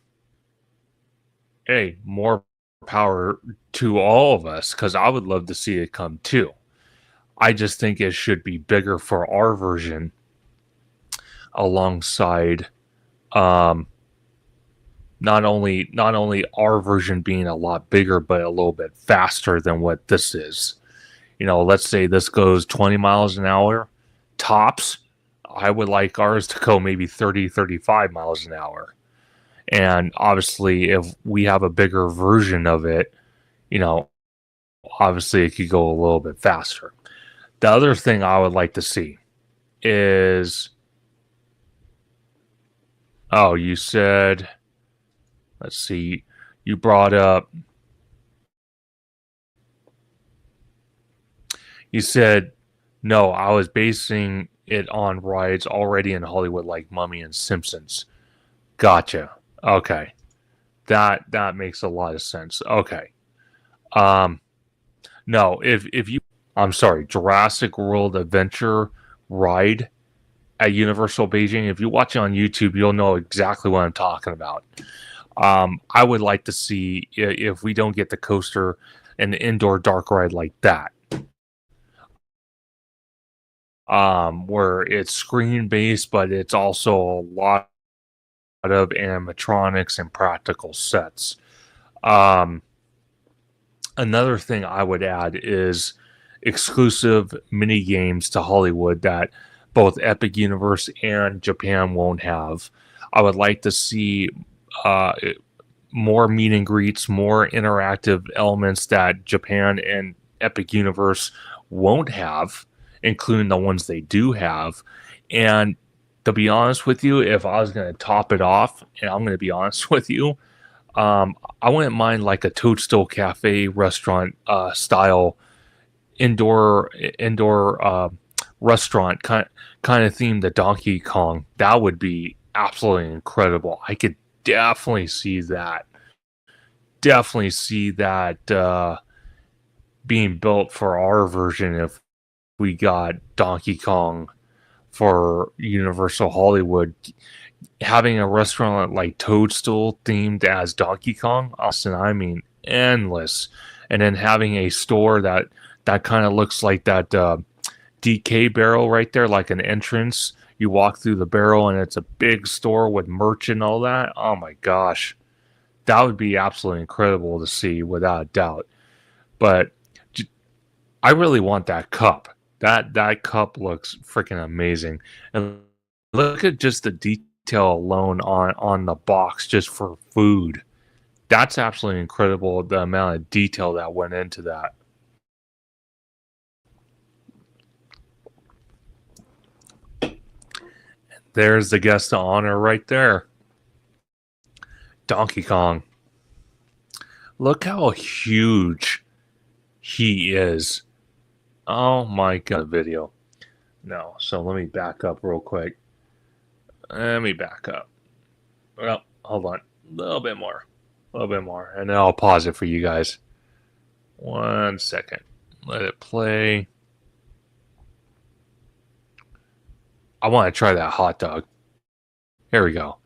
hey, more power to all of us, because I would love to see it come too. I just think it should be bigger for our version, alongside not only our version being a lot bigger, but a little bit faster than what this is. You know, let's say this goes 20 miles an hour tops. I would like ours to go maybe 30, 35 miles an hour. And obviously, if we have a bigger version of it, you know, obviously it could go a little bit faster. The other thing I would like to see is, oh, you said, let's see, you brought up, you said No, I was basing it on rides already in Hollywood, like Mummy and Simpsons. Gotcha. Okay, that makes a lot of sense. Okay. Um, no, if you, I'm sorry, Jurassic World Adventure ride at Universal Beijing. If you watch it on YouTube, you'll know exactly what I'm talking about. I would like to see, if we don't get the coaster, an indoor dark ride like that, where it's screen based, but it's also a lot of animatronics and practical sets. Um, Another thing I would add is exclusive mini games to Hollywood that both Epic Universe and Japan won't have. I would like to see uh, more meet and greets, more interactive elements that Japan and Epic Universe won't have, including the ones they do have. And to be honest with you, if I was going to top it off, and I'm going to be honest with you, I wouldn't mind like a Toadstool Cafe restaurant style indoor restaurant kind of themed to Donkey Kong. That would be absolutely incredible. I could definitely see that. Definitely see that being built for our version if we got Donkey Kong for Universal Hollywood. Having a restaurant like Toadstool themed as Donkey Kong, Austin, I mean endless. And then having a store that kind of looks like that DK barrel right there, like an entrance. You walk through the barrel and it's a big store with merch and all that. Oh my gosh. That would be absolutely incredible to see without a doubt. But I really want that cup. That cup looks freaking amazing. And look at just the detail alone on the box just for food. That's absolutely incredible, the amount of detail that went into that. There's the guest of honor right there. Donkey Kong. Look how huge he is. Oh my god, video. No, so let me back up real quick. Let me back up. Well, hold on. A little bit more. A little bit more. And then I'll pause it for you guys. 1 second. Let it play. I want to try that hot dog. Here we go.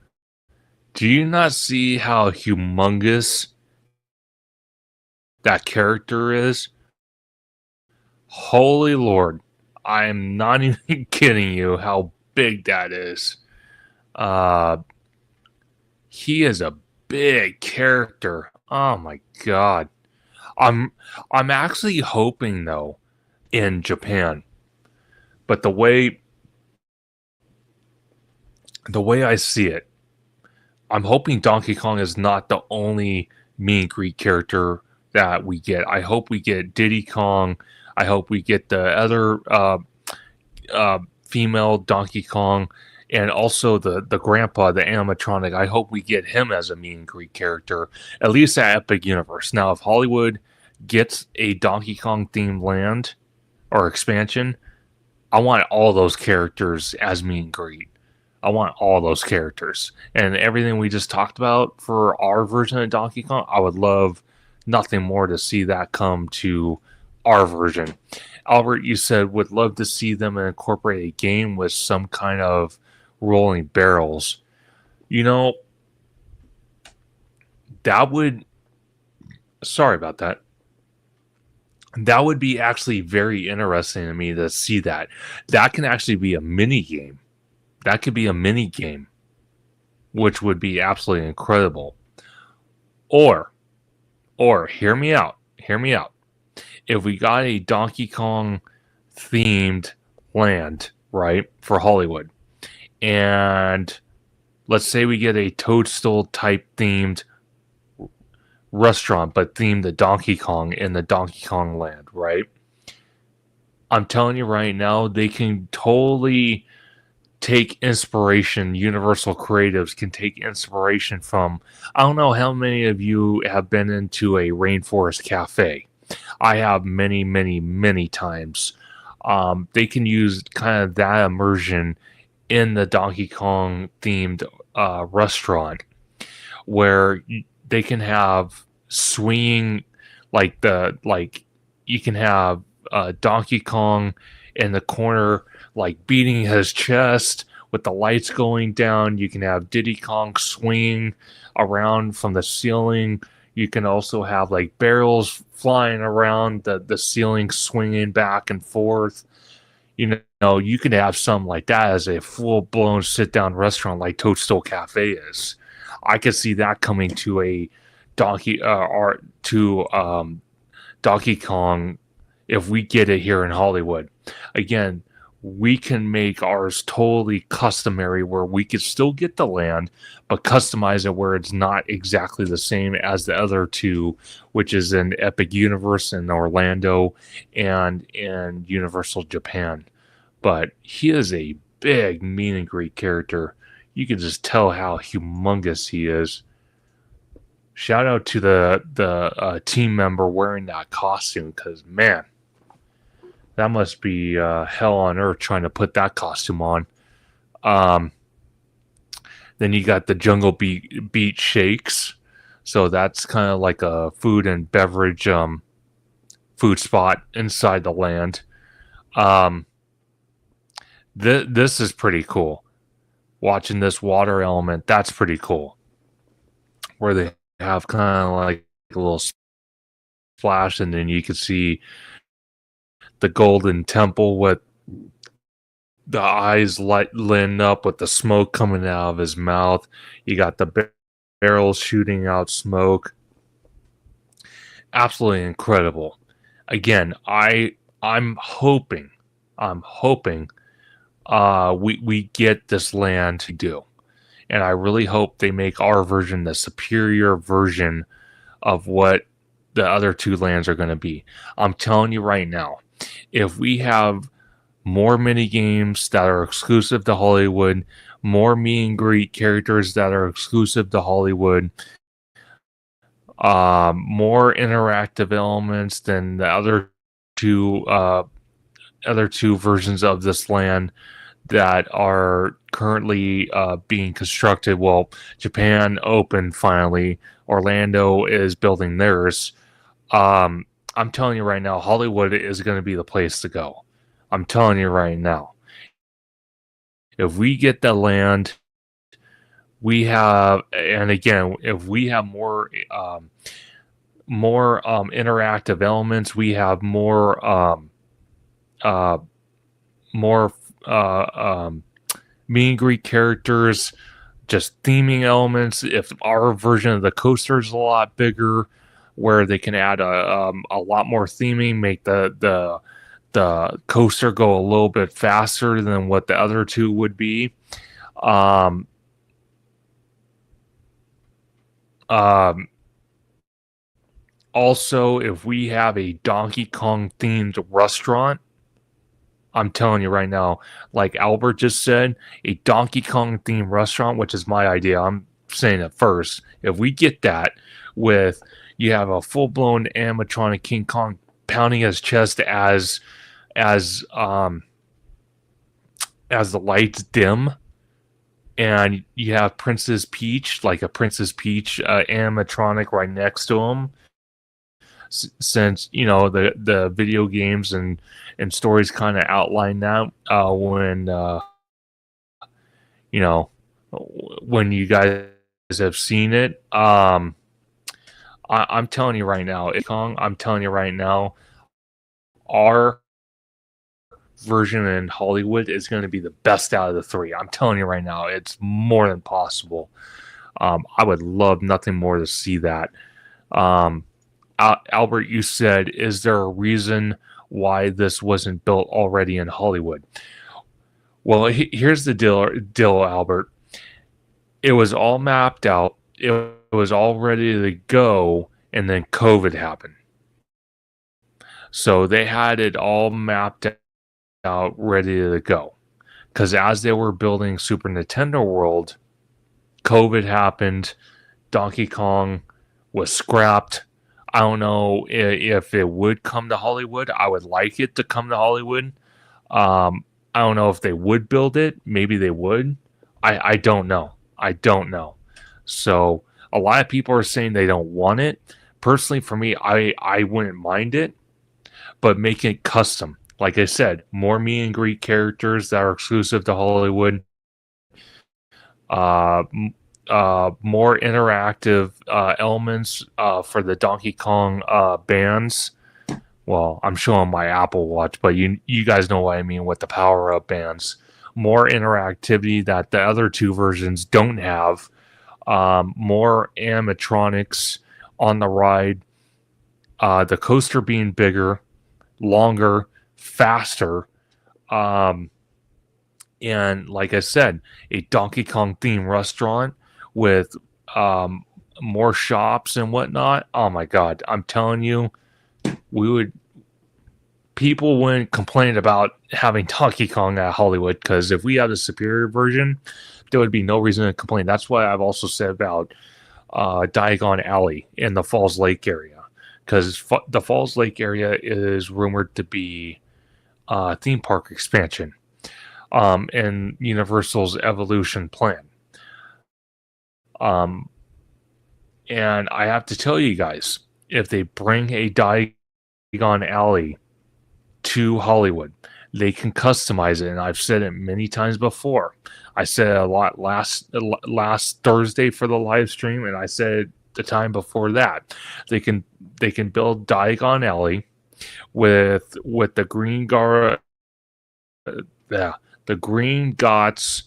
Do you not see how humongous that character is? Holy Lord. I am not even kidding you how big that is. He is a big character. Oh my god. I'm I'm actually hoping though in Japan. But the way I see it, I'm hoping Donkey Kong is not the only meet and greet character that we get. I hope we get Diddy Kong. I hope we get the other female Donkey Kong, and also the grandpa, the animatronic. I hope we get him as a meet and greet character, at least at Epic Universe. Now, if Hollywood gets a Donkey Kong themed land or expansion, I want all those characters as meet and greet. I want all those characters and everything we just talked about for our version of Donkey Kong. I would love nothing more to see that come to our version. Albert, you said would love to see them incorporate a game with some kind of rolling barrels. You know, that would, sorry about that. That would be actually very interesting to me to see that. That can actually be a mini game. That could be a mini game, which would be absolutely incredible. Or, hear me out. Hear me out. If we got a Donkey Kong themed land, right, for Hollywood, and let's say we get a Toadstool type themed restaurant, but themed to Donkey Kong in the Donkey Kong land, right? I'm telling you right now, they can totally take inspiration. Universal Creatives can take inspiration from, I don't know how many of you have been into a rainforest cafe. I have many, many, many times. they can use kind of that immersion in the Donkey Kong themed restaurant, where they can have swinging, like you can have Donkey Kong in the corner, like beating his chest with the lights going down. You can have Diddy Kong swinging around from the ceiling. You can also have like barrels flying around the ceiling, swinging back and forth. You can have something like that as a full-blown sit-down restaurant like Toadstool Cafe is. I could see that coming to a Donkey Donkey Kong if we get it here in Hollywood. Again, we can make ours totally customary where we could still get the land, but customize it where it's not exactly the same as the other two, which is in Epic Universe in Orlando and in Universal Japan. But he is a big meet and greet character. You can just tell how humongous he is. Shout out to the team member wearing that costume, because man, that must be hell on earth trying to put that costume on. Then you got the Jungle Beat Shakes. So that's kind of like a food and beverage food spot inside the land. This is pretty cool. Watching this water element, that's pretty cool. Where they have kind of like a little splash, and then you can see the golden temple with the eyes lit up with the smoke coming out of his mouth. You got the barrels shooting out smoke. Absolutely incredible. Again, I'm hoping we get this land to do, and I really hope they make our version the superior version of what the other two lands are going to be. I'm telling you right now, if we have more mini games that are exclusive to Hollywood, more meet and greet characters that are exclusive to Hollywood, more interactive elements than the other two versions of this land that are currently being constructed. Well, Japan opened finally. Orlando is building theirs. I'm telling you right now, Hollywood is going to be the place to go. I'm telling you right now. If we get the land, we have, and again, if we have more interactive elements, we have more meet and greet characters, just theming elements. If our version of the coaster is a lot bigger, where they can add a lot more theming, make the coaster go a little bit faster than what the other two would be. Also, if we have a Donkey Kong themed restaurant, I'm telling you right now, like Albert just said, a Donkey Kong themed restaurant, which is my idea. I'm saying it first. If we get that, with you have a full blown animatronic King Kong pounding his chest as the lights dim, and you have Princess Peach, like a Princess Peach animatronic right next to him. Since the video games and stories kind of outline that when you guys have seen it, I'm telling you right now, our version in Hollywood is going to be the best out of the three. I'm telling you right now, it's more than possible. I would love nothing more to see that. Albert, you said, is there a reason why this wasn't built already in Hollywood? Well, here's the deal, Albert. It was all mapped out. It was all ready to go, and then COVID happened. So they had it all mapped out, ready to go. Because as they were building Super Nintendo World, COVID happened. Donkey Kong was scrapped. I don't know if it would come to Hollywood. I would like it to come to Hollywood. I don't know if they would build it. Maybe they would. I don't know. I don't know. So a lot of people are saying they don't want it. Personally, for me, I wouldn't mind it, but make it custom. Like I said, more meet and greet characters that are exclusive to Hollywood. Uh, More interactive elements for the Donkey Kong bands. Well, I'm showing my Apple Watch, but you guys know what I mean with the power up bands. More interactivity that the other two versions don't have. More animatronics on the ride. The coaster being bigger, longer, faster. Um, and like I said, a Donkey Kong themed restaurant with um, more shops and whatnot. Oh my God. I'm telling you, we would people wouldn't complain about having Donkey Kong at Hollywood, because if we have the superior version, there would be no reason to complain. That's why I've also said about Diagon Alley in the Falls Lake area, because the Falls Lake area is rumored to be theme park expansion in Universal's evolution plan. Um, and I have to tell you guys, if they bring a Diagon Alley to Hollywood, they can customize it, and I've said it many times before. I said it a lot last Thursday for the live stream, and I said it the time before that. They can build Diagon Alley with the Green Gara, the Green Gots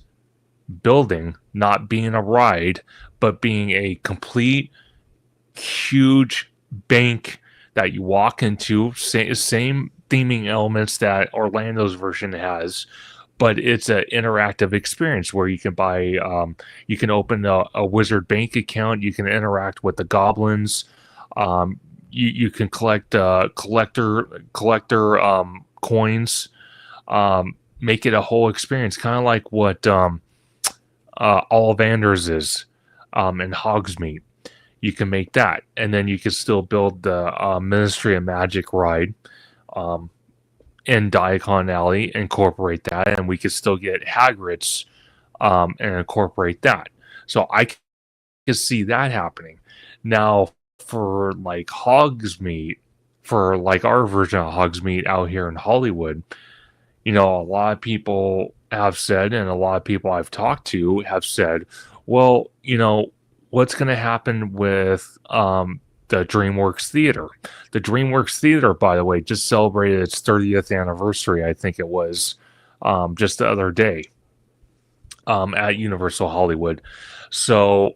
building not being a ride, but being a complete huge bank that you walk into. Same theming elements that Orlando's version has, but it's an interactive experience where you can buy, you can open a wizard bank account, you can interact with the goblins, you can collect collector coins, make it a whole experience, kind of like what Ollivanders is in Hogsmeade. You can make that, and then you can still build the Ministry of Magic ride in Diagon Alley, incorporate that, and we could still get Hagrid's and incorporate that. So I can see that happening. Now, for like Hogsmeade, for like our version of Hogsmeade out here in Hollywood, a lot of people have said, and a lot of people I've talked to have said, well, what's going to happen with the DreamWorks Theater? The DreamWorks Theater, by the way, just celebrated its 30th anniversary, I think it was, just the other day at Universal Hollywood. So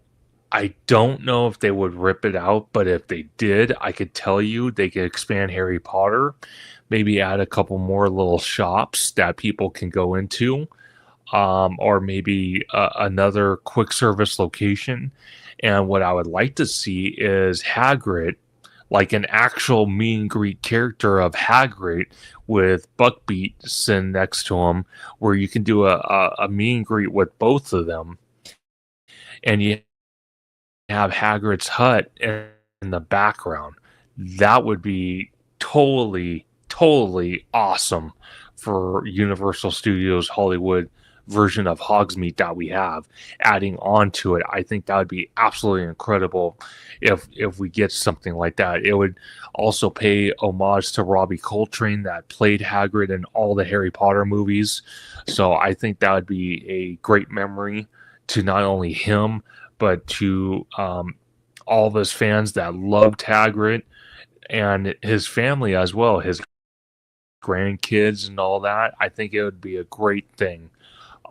I don't know if they would rip it out, but if they did, I could tell you they could expand Harry Potter, maybe add a couple more little shops that people can go into, or maybe another quick service location. And what I would like to see is Hagrid, like an actual meet and greet character of Hagrid with Buckbeak sitting next to him, where you can do a meet and greet with both of them. And you have Hagrid's hut in the background. That would be totally awesome for Universal Studios Hollywood version of Hogsmeade that we have. Adding on to it, I think that would be absolutely incredible if we get something like that. It would also pay homage to Robbie Coltrane that played Hagrid in all the Harry Potter movies. So I think that would be a great memory to not only him, but to all of his fans that loved Hagrid and his family as well, his grandkids and all that. I think it would be a great thing.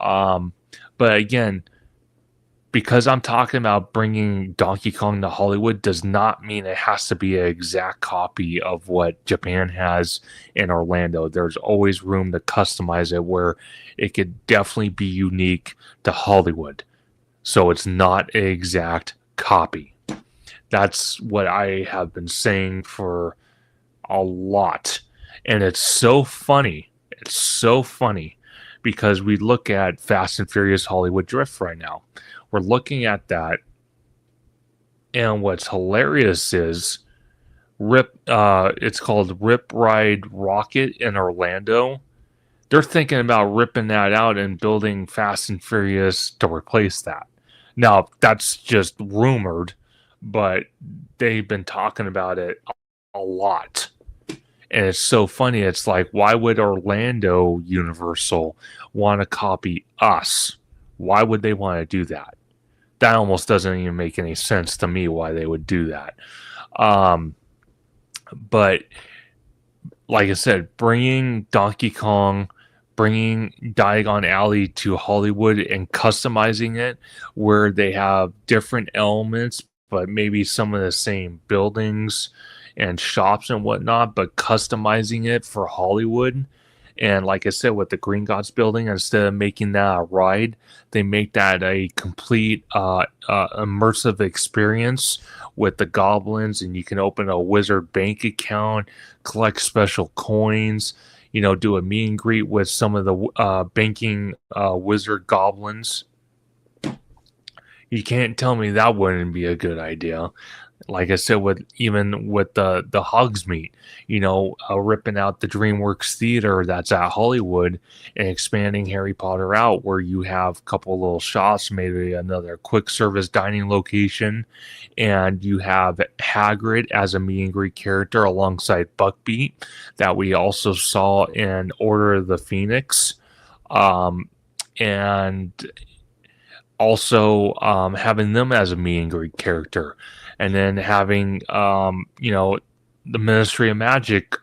But again, because I'm talking about bringing Donkey Kong to Hollywood does not mean it has to be an exact copy of what Japan has in Orlando. There's always room to customize it where it could definitely be unique to Hollywood. So it's not an exact copy. That's what I have been saying for a lot. And it's so funny. It's so funny because we look at Fast and Furious Hollywood Drift right now. We're looking at that. And what's hilarious is it's called Rip Ride Rocket in Orlando. They're thinking about ripping that out and building Fast and Furious to replace that. Now, that's just rumored, but they've been talking about it a lot. And it's so funny. It's like, why would Orlando Universal want to copy us? Why would they want to do that? That almost doesn't even make any sense to me why they would do that. But like I said, bringing Donkey Kong, bringing Diagon Alley to Hollywood and customizing it where they have different elements, but maybe some of the same buildings and shops and whatnot, but customizing it for Hollywood. And like I said, with the Green Gods building, instead of making that a ride, they make that a complete immersive experience with the goblins, and you can open a wizard bank account, collect special coins, do a meet and greet with some of the banking wizard goblins. You can't tell me that wouldn't be a good idea. Like I said, with the Hogsmeade, ripping out the DreamWorks theater that's at Hollywood and expanding Harry Potter out, where you have a couple little shops, maybe another quick service dining location, and you have Hagrid as a meet and greet character alongside Buckbeak that we also saw in Order of the Phoenix, and also having them as a meet and greet character. And then having, the Ministry of Magic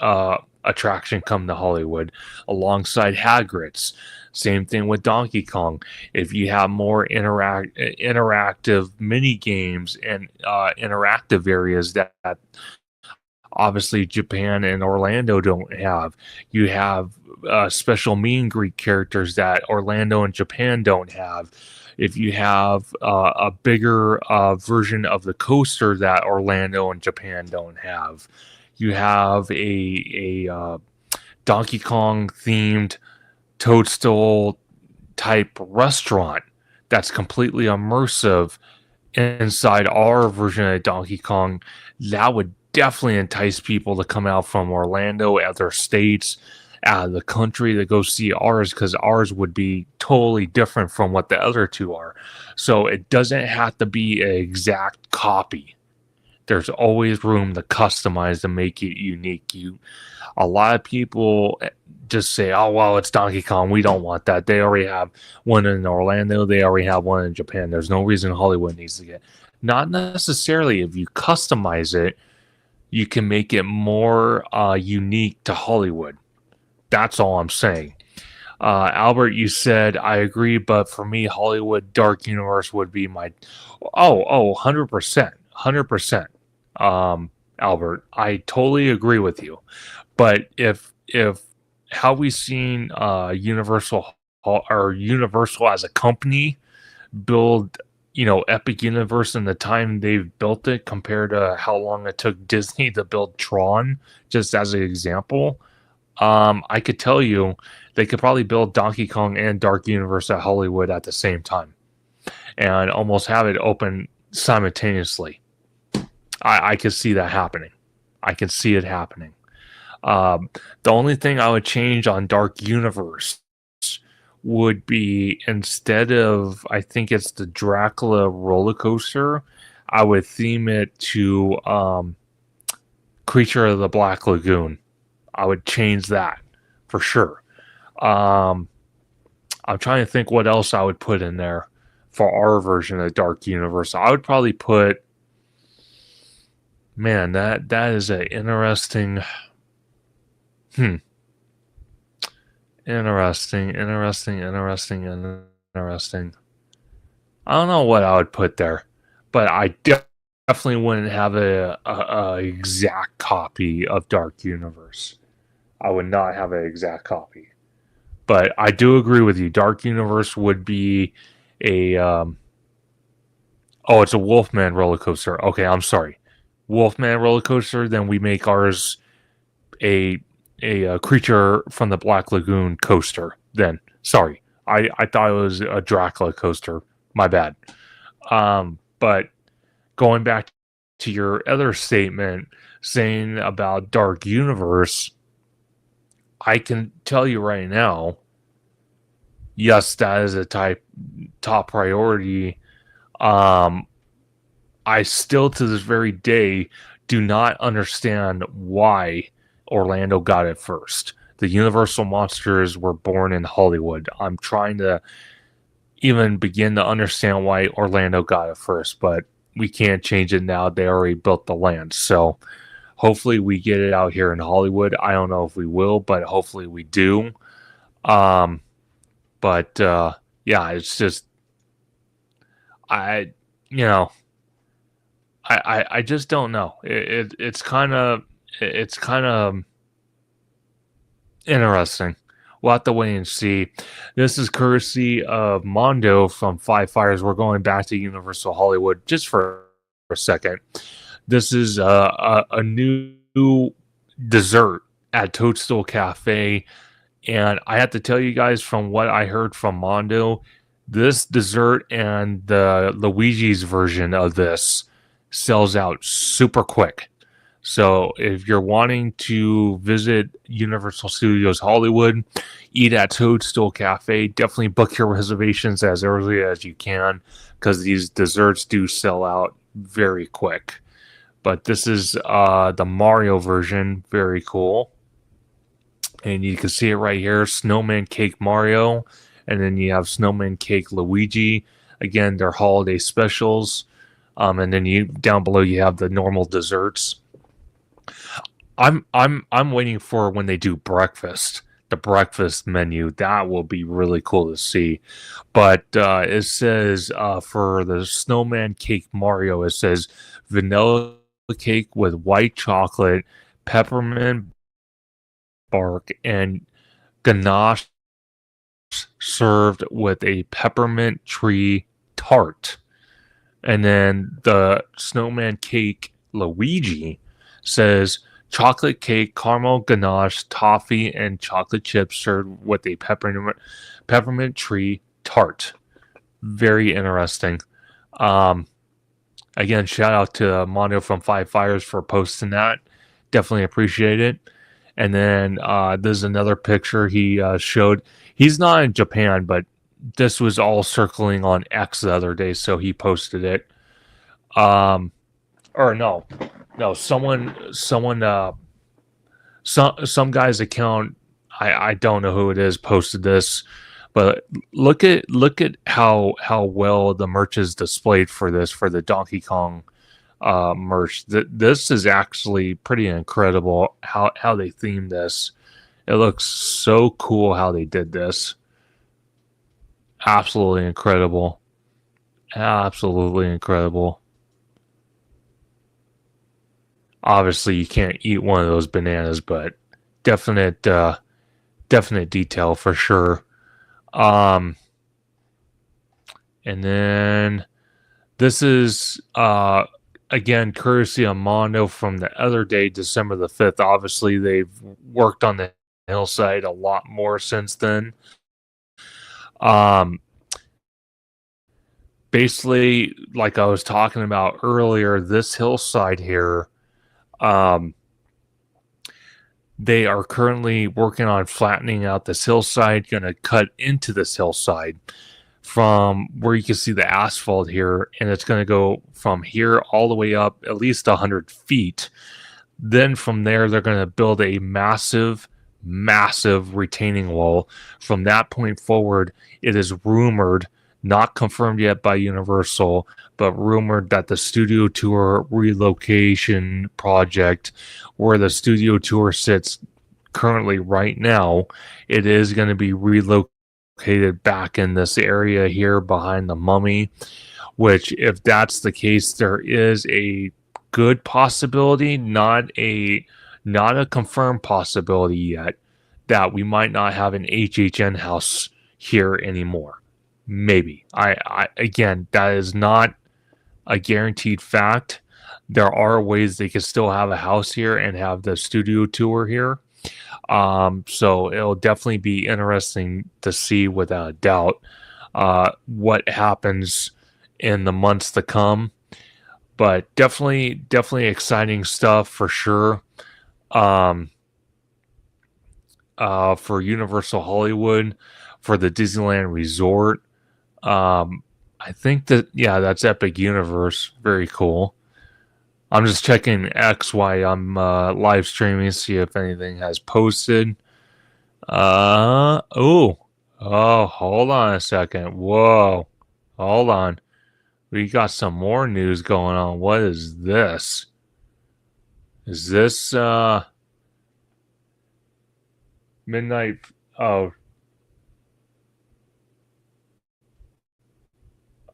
attraction come to Hollywood alongside Hagrid's. Same thing with Donkey Kong. If you have more interactive mini games and interactive areas that obviously Japan and Orlando don't have, you have special meet and greet characters that Orlando and Japan don't have. If you have a bigger version of the coaster that Orlando and Japan don't have, you have a Donkey Kong themed Toadstool type restaurant that's completely immersive inside our version of Donkey Kong. That would definitely entice people to come out from Orlando, other states, out of the country to go see ours, because ours would be totally different from what the other two are. So it doesn't have to be an exact copy. There's always room to customize to make it unique. A lot of people just say, oh, well, it's Donkey Kong. We don't want that. They already have one in Orlando. They already have one in Japan. There's no reason Hollywood needs to get. Not necessarily. If you customize it, you can make it more unique to Hollywood. That's all I'm saying. Albert, you said, I agree, but for me, Hollywood Dark Universe would be my... 100%. 100%. Albert, I totally agree with you. But if how we seen Universal as a company build, Epic Universe in the time they've built it compared to how long it took Disney to build Tron, just as an example, I could tell you they could probably build Donkey Kong and Dark Universe at Hollywood at the same time and almost have it open simultaneously. I could see that happening. I can see it happening. The only thing I would change on Dark Universe would be, instead of, I think it's the Dracula roller coaster, I would theme it to Creature of the Black Lagoon. I would change that for sure. I'm trying to think what else I would put in there for our version of Dark Universe. I would probably put, man, that is an interesting, interesting. I don't know what I would put there, but I definitely wouldn't have a exact copy of Dark Universe. I would not have an exact copy. But I do agree with you. Dark Universe would be a... it's a Wolfman roller coaster. Okay, I'm sorry. Wolfman roller coaster, then we make ours a Creature from the Black Lagoon coaster. Then, sorry. I thought it was a Dracula coaster. My bad. But going back to your other statement saying about Dark Universe, I can tell you right now, yes, that is a top priority. Um, I still to this very day do not understand why Orlando got it first. The Universal monsters were born in Hollywood. I'm trying to even begin to understand why Orlando got it first, but we can't change it now. They already built the land. So hopefully we get it out here in Hollywood. I don't know if we will, but hopefully we do. Um, but yeah, it's just I you know I just don't know. It's kind of interesting. We'll have to wait and see. This is courtesy of Mondo from Five Fires. We're going back to Universal Hollywood just for a second. This is a new dessert at Toadstool Cafe. And I have to tell you guys, from what I heard from Mondo, this dessert and the Luigi's version of this sells out super quick. So if you're wanting to visit Universal Studios Hollywood, eat at Toadstool Cafe, definitely book your reservations as early as you can, because these desserts do sell out very quick. But this is the Mario version. Very cool. And you can see it right here, Snowman Cake Mario, and then you have Snowman Cake Luigi. Again, they're holiday specials. And then you down below you have the normal desserts. I'm waiting for when they do breakfast, the breakfast menu. That will be really cool to see. But it says for the Snowman Cake Mario, it says vanilla cake with white chocolate, peppermint bark, and ganache served with a peppermint tree tart. And then the Snowman Cake Luigi says chocolate cake, caramel ganache, toffee, and chocolate chips served with a peppermint tree tart. Very interesting. Again, shout out to Mondo from Five Fires for posting that. Definitely appreciate it. And then there's another picture he showed. He's not in Japan, but this was all circling on X the other day, so he posted it. Or no, someone, some guy's account. I don't know who it is. Posted this, but look at how well the merch is displayed for this, for the Donkey Kong merch. This is actually pretty incredible how they themed this. It looks so cool how they did this. Absolutely incredible. Absolutely incredible. Obviously you can't eat one of those bananas, but definite detail for sure. And then this is again, courtesy of Mondo from the other day, December the 5th. Obviously, they've worked on the hillside a lot more since then. Basically, like I was talking about earlier, this hillside here, they are currently working on flattening out this hillside, going to cut into this hillside from where you can see the asphalt here, and it's going to go from here all the way up at least 100 feet. Then from there, they're going to build a massive retaining wall. From that point forward, it is rumored, not confirmed yet by Universal, but rumored that the Studio Tour relocation project, where the Studio Tour sits currently right now, it is going to be relocated back in this area here behind the Mummy, which, if that's the case, there is a good possibility, not a confirmed possibility yet, that we might not have an HHN house here anymore. Maybe. I again, that is not a guaranteed fact. There are ways they could still have a house here and have the studio tour here. So it'll definitely be interesting to see, without a doubt, what happens in the months to come. But definitely exciting stuff for sure. for Universal Hollywood for the Disneyland Resort. I think that, yeah, that's Epic Universe. Very cool. I'm just checking X while I'm live streaming, see if anything has posted. Oh, hold on a second. Whoa, hold on. We got some more news going on. What is this? Is this midnight? Oh,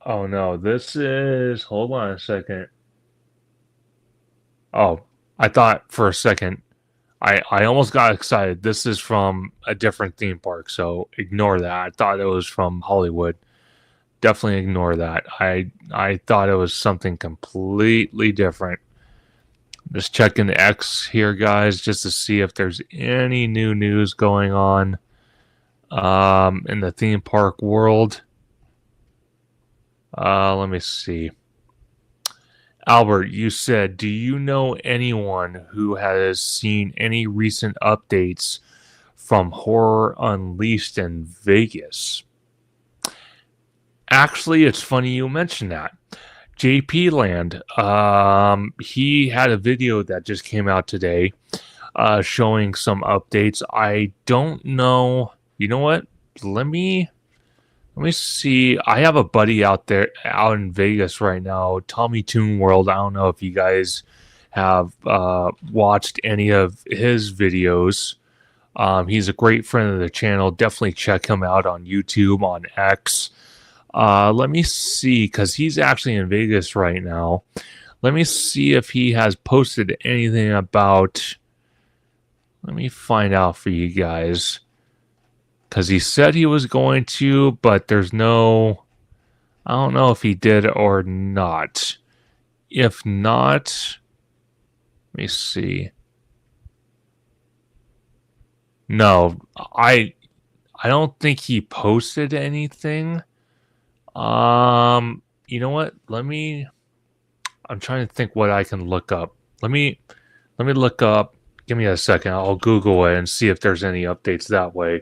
oh no. This is. Hold on a second. Oh, I thought for a second. I almost got excited. This is from a different theme park, so ignore that. I thought it was from Hollywood. Definitely ignore that. I thought it was something completely different. Just checking X here, guys, just to see if there's any new news going on in the theme park world. Let me see. Albert, you said, do you know anyone who has seen any recent updates from Horror Unleashed in Vegas? Actually, it's funny you mentioned that. JP Land, he had a video that just came out today showing some updates. I don't know. You know what? Let me see. I have a buddy out in Vegas right now, Tommy Toon World. I don't know if you guys have watched any of his videos. He's a great friend of the channel. Definitely check him out on YouTube, on X. Let me see, because he's actually in Vegas right now. Let me see if he has posted anything about... Let me find out for you guys. Because he said he was going to, but there's no... I don't know if he did or not. If not... Let me see. No, I don't think he posted anything. You know what? I'm trying to think what I can look up. Let me look up. Give me a second. I'll Google it and see if there's any updates that way.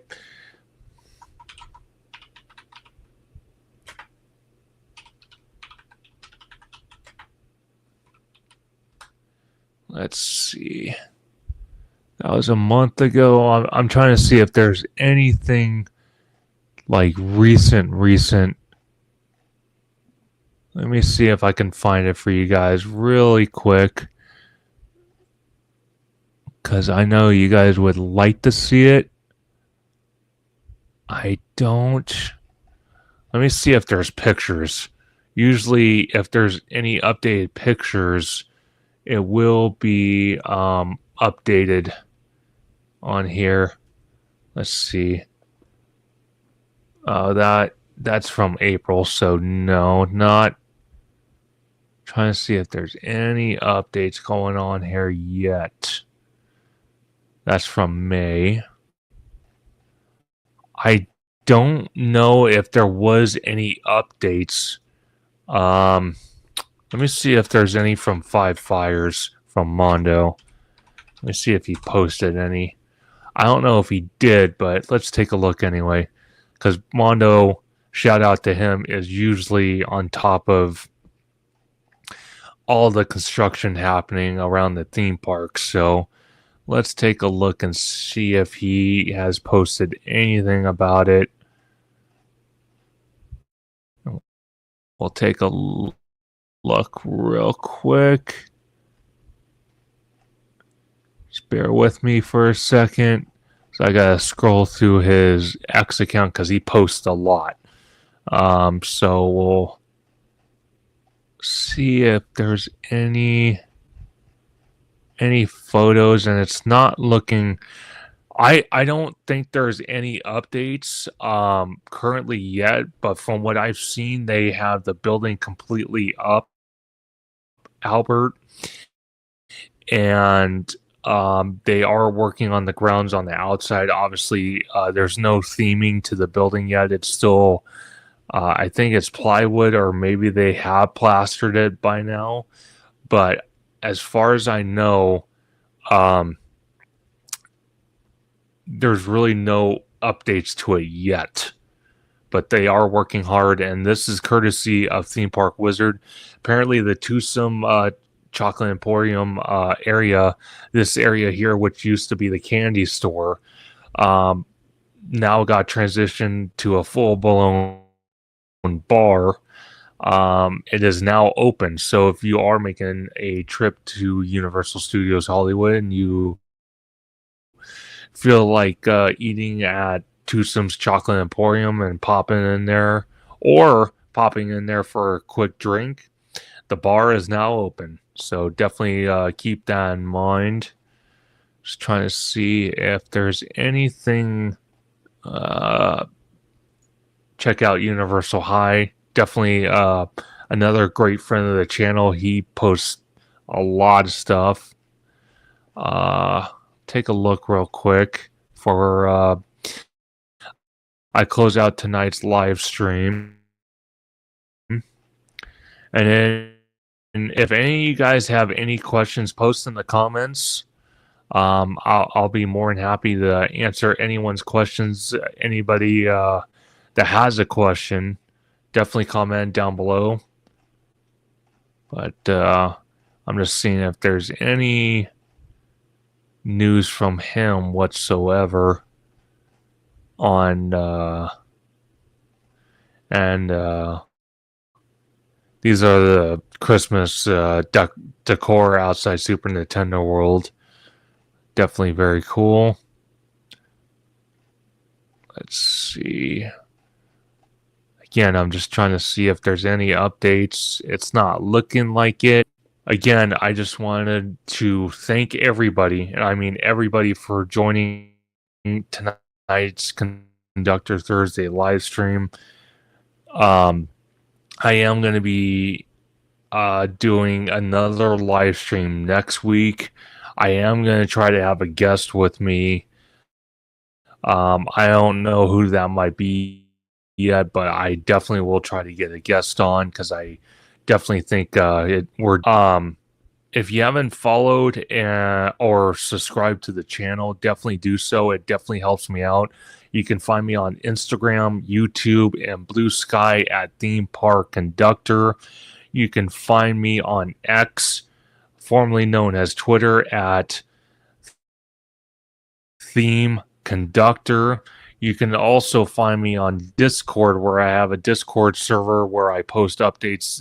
Let's see. That was a month ago. I'm trying to see if there's anything like recent. Let me see if I can find it for you guys really quick. Because I know you guys would like to see it. I don't. Let me see if there's pictures. Usually, if there's any updated pictures, it will be updated on here. Let's see. That's from April, so no, not. Trying to see if there's any updates going on here yet. That's from May. I don't know if there was any updates. Let me see if there's any from Five Fires from Mondo. Let me see if he posted any. I don't know if he did, but let's take a look anyway. Because Mondo, shout out to him, is usually on top of all the construction happening around the theme park. So let's take a look and see if he has posted anything about it. We'll take a look real quick. Just bear with me for a second. So I gotta scroll through his X account because he posts a lot. So we'll see if there's any photos, and it's not looking. I don't think there's any updates currently yet, but from what I've seen, they have the building completely up, Albert, and they are working on the grounds on the outside. Obviously, there's no theming to the building yet. It's still, I think it's plywood, or maybe they have plastered it by now. But as far as I know, there's really no updates to it yet, but they are working hard, and this is courtesy of Theme Park Wizard. Apparently, the Twosome Chocolate Emporium area, this area here, which used to be the candy store, now got transitioned to a full-blown bar. It is now open, so if you are making a trip to Universal Studios Hollywood and you feel like eating at Twosome's Chocolate Emporium and popping in there, or popping in there for a quick drink, the bar is now open. So definitely keep that in mind. Just trying to see if there's anything. Check out Universal High. Definitely another great friend of the channel. He posts a lot of stuff. Take a look real quick for I close out tonight's live stream. And then if any of you guys have any questions, post in the comments. I'll be more than happy to answer anyone's questions. Anybody that has a question, definitely comment down below. But I'm just seeing if there's any news from him whatsoever on these are the Christmas decor outside Super Nintendo World. Definitely very cool. Let's see. Again, I'm just trying to see if there's any updates. It's not looking like it. Again, I just wanted to thank everybody, and I mean everybody, for joining tonight's Conductor Thursday live stream. I am going to be doing another live stream next week. I am going to try to have a guest with me. I don't know who that might be yet, but I definitely will try to get a guest on, because I definitely think if you haven't followed or subscribed to the channel, definitely do so. It definitely helps me out. You can find me on Instagram, YouTube, and Blue Sky at ThemeParkConductor. You can find me on X, formerly known as Twitter, at ThemeConductor. You can also find me on Discord, where I have a Discord server where I post updates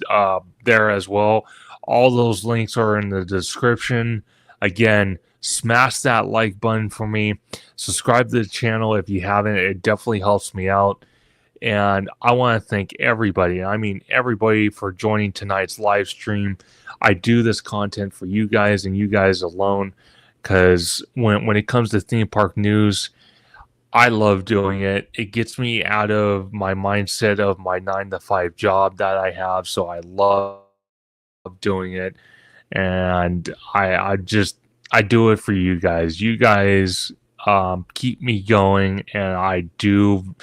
there as well. All those links are in the description. Again, smash that like button for me. Subscribe to the channel if you haven't. It definitely helps me out. And I want to thank everybody, I mean everybody, for joining tonight's live stream. I do this content for you guys and you guys alone, because when it comes to theme park news, I love doing it. It gets me out of my mindset of my 9-to-5 job that I have, so I love doing it. And I do it for you guys. You guys keep me going, and I do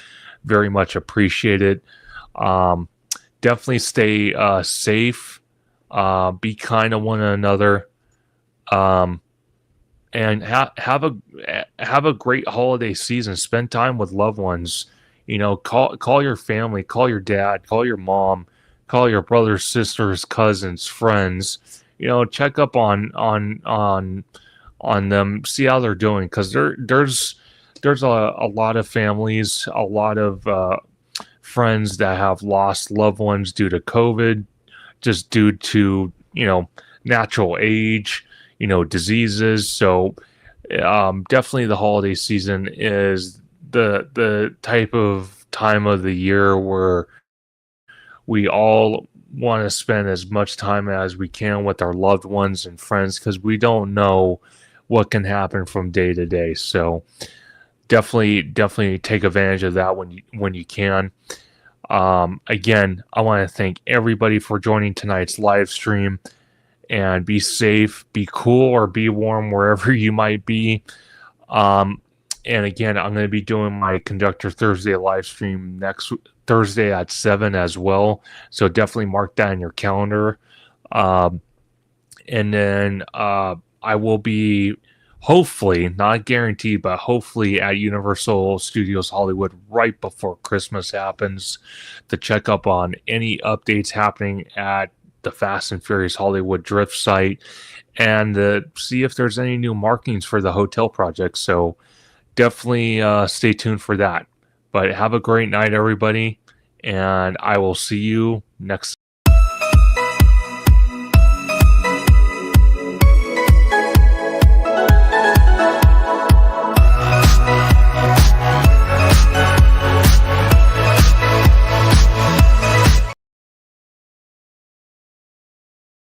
very much appreciate it. Definitely stay safe. Be kind to one another. And have a great holiday season. Spend time with loved ones. You know, call your family, call your dad, call your mom, call your brothers, sisters, cousins, friends. You know, check up on them, see how they're doing, because there's a lot of families, a lot of friends that have lost loved ones due to COVID, just due to, you know, natural age, you know, diseases. So definitely the holiday season is the type of time of the year where we all want to spend as much time as we can with our loved ones and friends, because we don't know what can happen from day to day. So definitely take advantage of that when you can. Again, I want to thank everybody for joining tonight's live stream. And be safe, be cool, or be warm wherever you might be. And again, I'm going to be doing my Conductor Thursday live stream next Thursday at 7 as well. So definitely mark that in your calendar. And then I will be hopefully, not guaranteed, but hopefully at Universal Studios Hollywood right before Christmas happens to check up on any updates happening at the Fast and Furious Hollywood Drift site and see if there's any new markings for the hotel project. So definitely stay tuned for that. But have a great night, everybody, and I will see you next